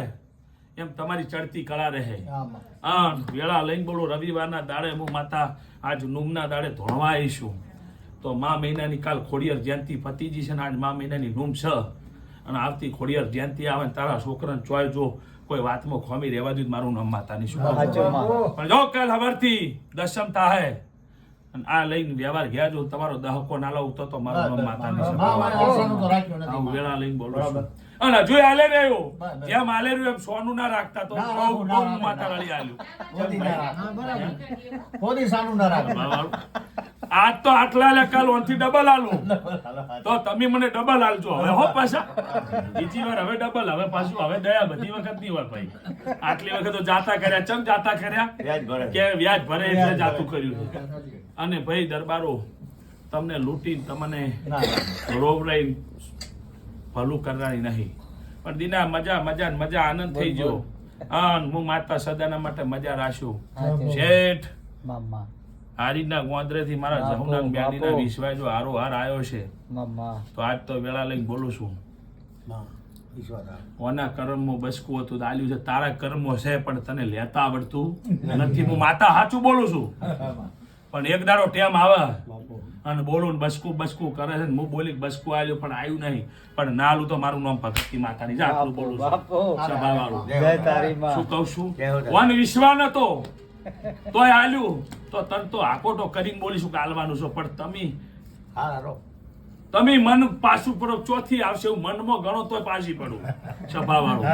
[SPEAKER 2] એમ તમારી ચડતી કળા રહે
[SPEAKER 3] હા માં.
[SPEAKER 2] હા વેળા લઈને બોલું રવિવારના દાડે હું માતા આજ નુમના દાડે ધોળવા આવીશું તો મા મહિનાની કાલ ખોડિયાર જયંતિ પતિજી છે ને આજ મા મહિનાની નુમ છે અને આવતી ખોડિયાર જયંતિ આવે ને તારા છોકરાને ચોય જો કોઈ વાતમાં ખોમી રહેવા દીધું મારું નામ માતાની શું કહું છું?
[SPEAKER 1] સાચું માં.
[SPEAKER 2] પણ જો કાલ હવારથી દશમ થાહે અને આ લઈને વ્યવહાર ગયા જો તમારો દહકો ના લઉં તો મારું નામ માતાની શું
[SPEAKER 3] હા,
[SPEAKER 2] કહું
[SPEAKER 3] મારે
[SPEAKER 2] છું?
[SPEAKER 3] આશાનું તો રાખ્યું નથી.
[SPEAKER 2] આવું વેળા લઈને બોલું છું
[SPEAKER 3] બરાબર.
[SPEAKER 2] અને હજુ હાલે રહ્યો
[SPEAKER 3] બરાબર.
[SPEAKER 2] જેમ હાલે રહ્યું એમ સોનું ના રાખતા તો
[SPEAKER 3] ના
[SPEAKER 2] બહુ
[SPEAKER 3] રાખું,
[SPEAKER 2] બહુ
[SPEAKER 3] ના રાખું,
[SPEAKER 2] માતા
[SPEAKER 3] ના
[SPEAKER 2] રળી આલ્યું
[SPEAKER 3] ખોદી ના રાખ. ખોદી સાનું ના રાખ.
[SPEAKER 2] આજ તો આટલા લે કાલ ઓનથી ડબલ આલું તો તમે મને ડબલ આલજો હવે હો પાછા બીજી વાર હવે ડબલ હવે પાછું હવે દયા બધી વખત નહીં હોય ભાઈ આટલી વખત તો જાતા કર્યા ચમ જાતા કર્યા
[SPEAKER 3] વ્યાજ ભરે.
[SPEAKER 2] કે વ્યાજ ભરે એટલે જાતું કર્યું છે. અને ભાઈ દરબારો તમને લૂંટીને તમને
[SPEAKER 3] ના, ના.
[SPEAKER 2] રોવરાઈ ભલું કરવાની નહીં પણ દીના મજા મજા ને મજા આનંદ થઈ ગયો હા હું માતા સદાના માટે મજા રાખ્યું
[SPEAKER 1] સાચું.
[SPEAKER 2] શેઠ
[SPEAKER 1] મામા
[SPEAKER 2] હારીના ગોંદરેથી મારા
[SPEAKER 1] બાપો,
[SPEAKER 2] જહુના બ્યાડીના
[SPEAKER 1] બાપો.
[SPEAKER 2] વિશ્વાસ જો હારો હાર આવ્યો છે
[SPEAKER 1] મામા
[SPEAKER 2] તો આજ તો વેળા લઈને બોલું છું
[SPEAKER 3] હા, ઈશ્વર હા.
[SPEAKER 2] ઓના કર્મમાં બસકું હતું તો આલ્યું છે તારા કર્મો છે પણ તને લેતા આવડતું નથી હું માતા સાચું બોલું છું પણ એક દાડો ટેમ આવે અને બોલું ને બસકું કરે છે ને હું બોલી બસકું આવ્યું પણ આવ્યું નહીં પણ ના આલું તો મારું નામ ભક્તિ માતાની જા આટલું બોલું છું
[SPEAKER 1] બાપો
[SPEAKER 2] સભાવાળું
[SPEAKER 1] જય તારી માં.
[SPEAKER 2] શું કહું છું
[SPEAKER 3] જય હો તારી.
[SPEAKER 2] વન વિશ્વાસ નતો તોય આલ્યું તો તન તો આકોટો કરીને બોલીશું કે આલવાનું છે પણ
[SPEAKER 3] હા, હારો.
[SPEAKER 2] તમે મન પાછું પડો ચોથી આવશે એવું મનમાં ગણો તોય પાછી પડું સભાવાળું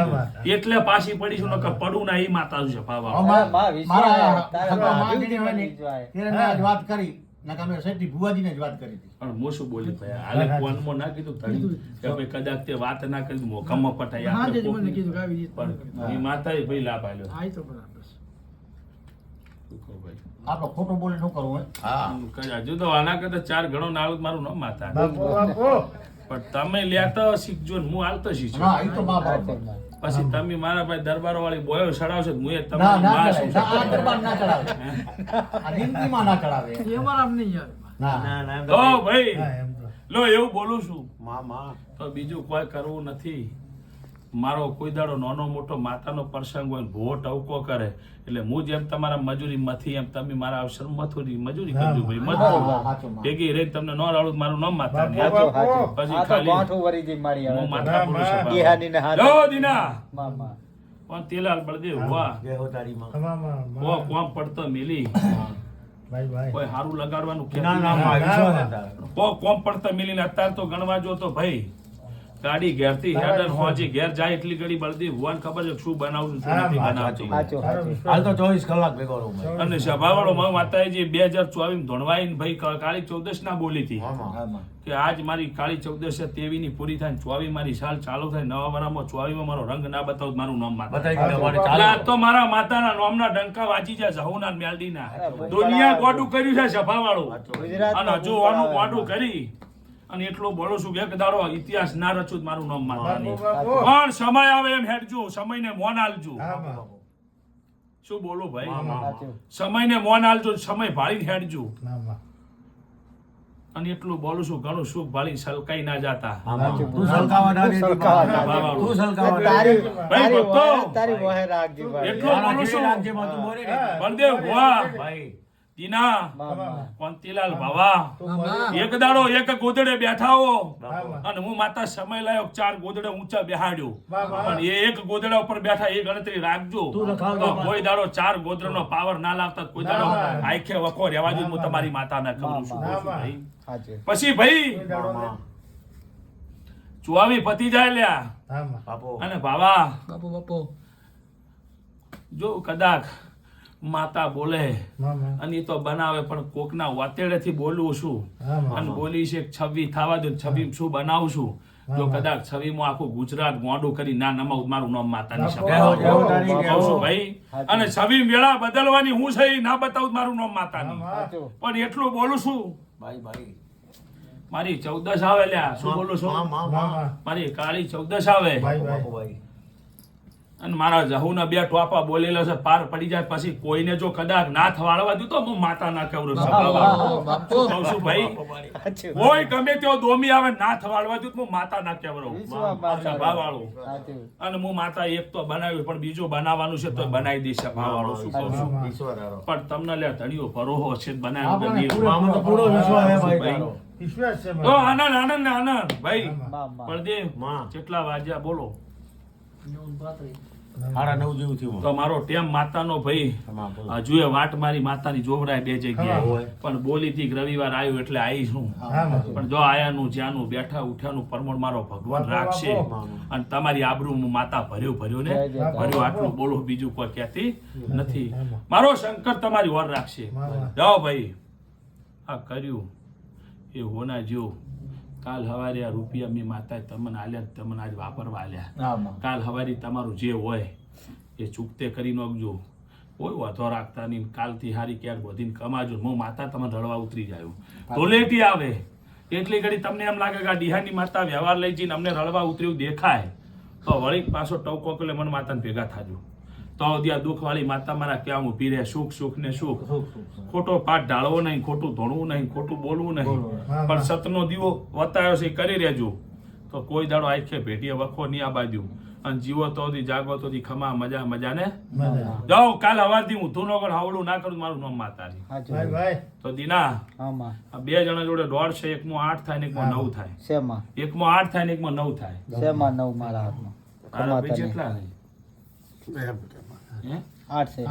[SPEAKER 2] એટલે પાછી પડીશું નકર પડું ના એ માતા સભાવાળું
[SPEAKER 3] અમારા-
[SPEAKER 1] માં વિશ્વાસ
[SPEAKER 3] મારા
[SPEAKER 1] તારા
[SPEAKER 3] હગવા
[SPEAKER 1] માં
[SPEAKER 3] માંગણી હોય ને,
[SPEAKER 1] જોવાય.
[SPEAKER 3] ત્યારે મેં આજ વાત કરી નકર મેં શેઠજી ભુવાજીને જ વાત કરી હતી.
[SPEAKER 2] પણ હું શું બોલી ભાઈ હાલે ફોનમાં ના કીધું ધણી કે ભાઈ કદાચ તે વાત ના કરી મોકામાં પટાઈ
[SPEAKER 5] હા,
[SPEAKER 2] આપણે
[SPEAKER 5] જે મને
[SPEAKER 2] કોકની.
[SPEAKER 5] કીધું કે આવી રીતે
[SPEAKER 2] પણ એ માતાએ ભાઈ લાભ આલ્યો
[SPEAKER 5] હા, એ તો બરાબર છે.
[SPEAKER 2] શું કહું ભાઈ?
[SPEAKER 3] આપણે ખોટું બોલી ન કરવું હોય.
[SPEAKER 2] હજુ તો આના કરતા 4 ગણો નાળું મારું નામ માતા પણ તમે લેતા શીખજો ને હું હાલતો શીખજો
[SPEAKER 3] હા, ઈ તો બા
[SPEAKER 1] સાચું
[SPEAKER 3] બરાબર.
[SPEAKER 1] માં.
[SPEAKER 2] પછી તમે મારા ભાઈ દરબારો વાળી બોયો ચડાવશો તો હું એ
[SPEAKER 3] ના,
[SPEAKER 2] તમારી
[SPEAKER 3] ના
[SPEAKER 2] માં
[SPEAKER 3] ચડાવે.
[SPEAKER 2] છું.
[SPEAKER 3] ના, આ દરબાર ના ચડાવે. આ જિંદગીમાં ના ચડાવે.
[SPEAKER 5] એ અમારા આમ નહીં યાર.
[SPEAKER 3] ના.
[SPEAKER 2] તો ભાઈ લો એવું બોલું છું
[SPEAKER 4] માં
[SPEAKER 2] તો બીજું કોઈ કરવું નથી મારો કોઈ દાડો નાનો મોટો માતાનો પ્રસંગ હોય ભૂવો ટવકો કરે એટલે હું જેમ તમારા મજૂરી મથી એમ તમે મારા અવસર મથુરી મજૂરી કરજો ભાઈ
[SPEAKER 3] હા,
[SPEAKER 2] મત
[SPEAKER 3] સાચું માં.
[SPEAKER 2] ભેગી રહી તમને ન રાડું મારું નામ માતા
[SPEAKER 1] સાચું, સાચું.
[SPEAKER 2] પછી
[SPEAKER 1] આ તો
[SPEAKER 2] ખાલી
[SPEAKER 1] ગાંઠું વળી જી મારી હવે
[SPEAKER 2] હું
[SPEAKER 1] તો.
[SPEAKER 2] માથા પુરુષ સભા.
[SPEAKER 1] ઈહાની ને હાથ.
[SPEAKER 2] લો દીના
[SPEAKER 1] મામા
[SPEAKER 2] પણ તેલાલ બળદેવ વાહ
[SPEAKER 3] જય હો તારી માં.
[SPEAKER 2] ઓ કોમ પડતો મિલી કોઈ હારું લગાડવાનું
[SPEAKER 3] ના
[SPEAKER 2] કહેતું
[SPEAKER 3] ના
[SPEAKER 2] નહીં.
[SPEAKER 3] વિશ્વાસ હતા.
[SPEAKER 2] કોમ પડતા મિલીને અત્યારે તો ગણવા જો તો ભાઈ ગાડી ઘેરથી હેડર હોજી ઘેર જાય એટલી ઘડી બળદી ભગવાન ખબર છે શું બનાવું છું શું નથી બનાવતી.
[SPEAKER 3] હાલ તો 24 કલાક ભેગો રહું ભાઈ.
[SPEAKER 2] અને સભાવાળો માં માતાજી 2024 ધોણવાઈને ભાઈ કાળી 14 ના બોલી હતી
[SPEAKER 3] આમાં.
[SPEAKER 2] કે આજ મારી કાળી 14 23 ની પૂરી થાય 24 મારી સાલ ચાલુ થાય નવા વરામાં 24 માં મારો રંગ ના બતાવું મારું નામ માતા.
[SPEAKER 3] બતાવી દીધું અમારે
[SPEAKER 2] એટલે
[SPEAKER 3] ચાલે.
[SPEAKER 2] આ તો મારા માતાના નામના ડંકા વાંચી જાય જહુના ને મેલડીના. દુનિયા ગોડું કર્યું છે સભાવાળું અને હજુ આનું ગોડું કરી અને એટલું બોલું છું કે એક દાડો ઇતિહાસ ના રચું જ મારું નામ માતાની. પણ સમય આવે એમ હેડજો, સમયને મોન આલજો. શું બોલું ભાઈ? સમયને મોન આલજો, સમય ભાળી હેડજો. અને એટલું બોલું છું ઘણું સુખ ભાળી સલકાઈ ના જાતા.
[SPEAKER 3] તું સલકાવા ના દેતી.
[SPEAKER 2] સલકાવા.
[SPEAKER 3] તું સલકાવા ના દેતી.
[SPEAKER 2] ભાઈ ભક્તો
[SPEAKER 1] તારી વહે રાખજે ભાઈ.
[SPEAKER 2] એટલો બોલું છું
[SPEAKER 3] રાજ્ય માં તું બોલી ને.
[SPEAKER 2] બળદેવ વાહ
[SPEAKER 3] ભાઈ
[SPEAKER 2] દીના
[SPEAKER 1] મામા.
[SPEAKER 2] કોંતીલાલ ભાવા એક દાડો એક ગોદડે બેઠા હો અને હું માતા સમય લાયો 4 ગોદડે ઊંચા બેહાડ્યો પણ એ એક ગોદડા ઉપર બેઠા એ ગણતરી રાખજો.
[SPEAKER 3] તું લખાવજો.
[SPEAKER 2] તો કોઈ દાડો 4 ગોદડાનો પાવર ના લાવતા કોઈ દાડો આંખે વખો રહેવા દઉં. હું તમારી માતાને કહું છું ભાઈ.
[SPEAKER 1] સાચું.
[SPEAKER 2] પછી ભાઈ 24 પતી જાય લ્યા
[SPEAKER 3] બાપો.
[SPEAKER 2] અને ભાવા
[SPEAKER 5] બાપો
[SPEAKER 2] જો કદાચ માતા બોલે અને એ તો બનાવે પણ કોકના વાતેડેથી બોલવું છું અને બોલી છે 26 થવા દો 26 શું બનાવું છું. જો કદાચ 26 માં આખું ગુજરાત મોઢું કરી ના નમાવું મારું નામ માતાની
[SPEAKER 3] કહેવું, કહેવું તારી,
[SPEAKER 2] કહું છું ભાઈ. અને 26 વેળા બદલવાની હું છે એ ના બતાવું મારું નામ માતાની.
[SPEAKER 1] સાચું.
[SPEAKER 2] પણ એટલું બોલું છું
[SPEAKER 3] ભાઈ ભાઈ.
[SPEAKER 2] મારી 14 આવે લ્યા. શું બોલું છું? મારી કાળી 14 આવે
[SPEAKER 3] બાપો ભાઈ.
[SPEAKER 2] અને મારા જહુના 2 ટોપા બોલેલા છે પાર પડી જાય પછી કોઈને જો કદાચ ના થવાડવા દઉં તો હું માતા ના કહેવું કહું છું ભાઈ.
[SPEAKER 1] સાચું.
[SPEAKER 2] કોઈ ગમે તેવો દોમી આવે ના થવાડવા દઉં તો હું માતા ના કહેવરો
[SPEAKER 1] વિશ્વાસ માતા.
[SPEAKER 2] સભાવાળો.
[SPEAKER 1] સાચું.
[SPEAKER 2] અને હું માતા એક તો બનાવ્યું પણ બીજું બનાવવાનું છે તો બનાવી દઈશ સભાવાળો. શું કહું છું?
[SPEAKER 3] ઈશ્વર હારો.
[SPEAKER 2] પણ તમને લે ધણીઓ ભરોહો છે બનાવ્યું કે
[SPEAKER 3] આપણને
[SPEAKER 2] નહીં.
[SPEAKER 3] આમાં તો પૂરો વિશ્વાસ છે ભાઈ તારો.
[SPEAKER 2] તો આનંદ આનંદ ને આનંદ ભાઈ.
[SPEAKER 1] મામા.
[SPEAKER 2] પ્રદેવ
[SPEAKER 3] માં.
[SPEAKER 2] કેટલા વાગ્યા બોલો?
[SPEAKER 3] 9:30 જેવું થયું.
[SPEAKER 2] તો મારો ટેમ માતાનો ભાઈ
[SPEAKER 3] આમાં બોલો.
[SPEAKER 2] હજુ એ વાટ મારી માતાની જોવરાય 2 જગ્યાએ
[SPEAKER 3] હોય.
[SPEAKER 2] પણ બોલી હતી કે રવિવાર આવ્યો એટલે આવી છું. પણ જો આયાનું જ્યાંનું બેઠા ઉઠ્યાનું પરમણ મારો ભગવાન રાખશે અને તમારી આબરૂ માતા ભર્યું ને ભર્યું આટલું બોલો બીજું કોઈ કહેતી નથી. મારો શંકર તમારી ઓર રાખશે. જાઓ ભાઈ આ કર્યું એ હોના જો કાલ હવારે આ રૂપિયા મેં માતાએ તમને આલ્યા તમને આજ વાપરવા આલ્યા.
[SPEAKER 3] આમાં.
[SPEAKER 2] કાલ હવારી તમારું જે હોય એ ચૂકતે કરી નાખજો. કોઈ વાંધો રાખતા નહીં. કાલથી હારી ક્યાંક વધીને કમાજો. હું માતા તમને રડવા ઉતરી જાય. ધોલેટી આવે એટલી ઘડી તમને એમ લાગે કે આ ડીહાની માતા વ્યવહાર લઈ જઈને અમને રડવા ઉતર્યું દેખાય તો વળી પાછો ટવકો કે મને માતાને ભેગા થાજો. તો આ દુઃખવાળી માતા મારા ક્યાં ઊભી રહે. સુખ ને સુખ. ખોટો પાઠ ઢાળવો નહીં, ખોટું ધોણવું નહીં, ખોટું બોલવું નહીં. પણ સતનો દીવો વતાયો છે એ કરી રહેજો તો કોઈ દાડો આંખે ભેટીએ વખો નહીં આ બાજુ. અને જીવો તો જાગો તો ખમા મજા ને જાઓ. કાલ હવારથી હું ધૂનો કર હાવડું ના કરું મારું નામ માતાની.
[SPEAKER 1] સાચું.
[SPEAKER 2] તો દીના
[SPEAKER 1] આમાં.
[SPEAKER 2] આ 2 જણા જોડે 1.5 છે. એકમાં 8 થાય ને એકમાં 9 થાય.
[SPEAKER 1] શેમાં?
[SPEAKER 2] એકમાં 8 થાય ને એકમાં 9 થાય.
[SPEAKER 1] શેમાં 9 મારા હાથમાં?
[SPEAKER 2] તારા ભાઈ
[SPEAKER 1] કમાતા
[SPEAKER 2] કેટલા
[SPEAKER 1] નહીં.
[SPEAKER 2] હે?
[SPEAKER 1] 8 છે.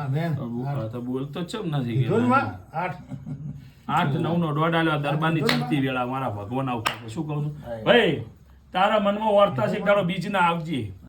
[SPEAKER 2] તો બોલતો ચમ નથી કે 8 9 નો દોડ આલ્યો દરબારની ચડતી વેળા મારા ભગવાન આવતા. શું કહું છું ભાઈ? તારા મનમાં વર્તા છે તારો બીજ ના આવજે.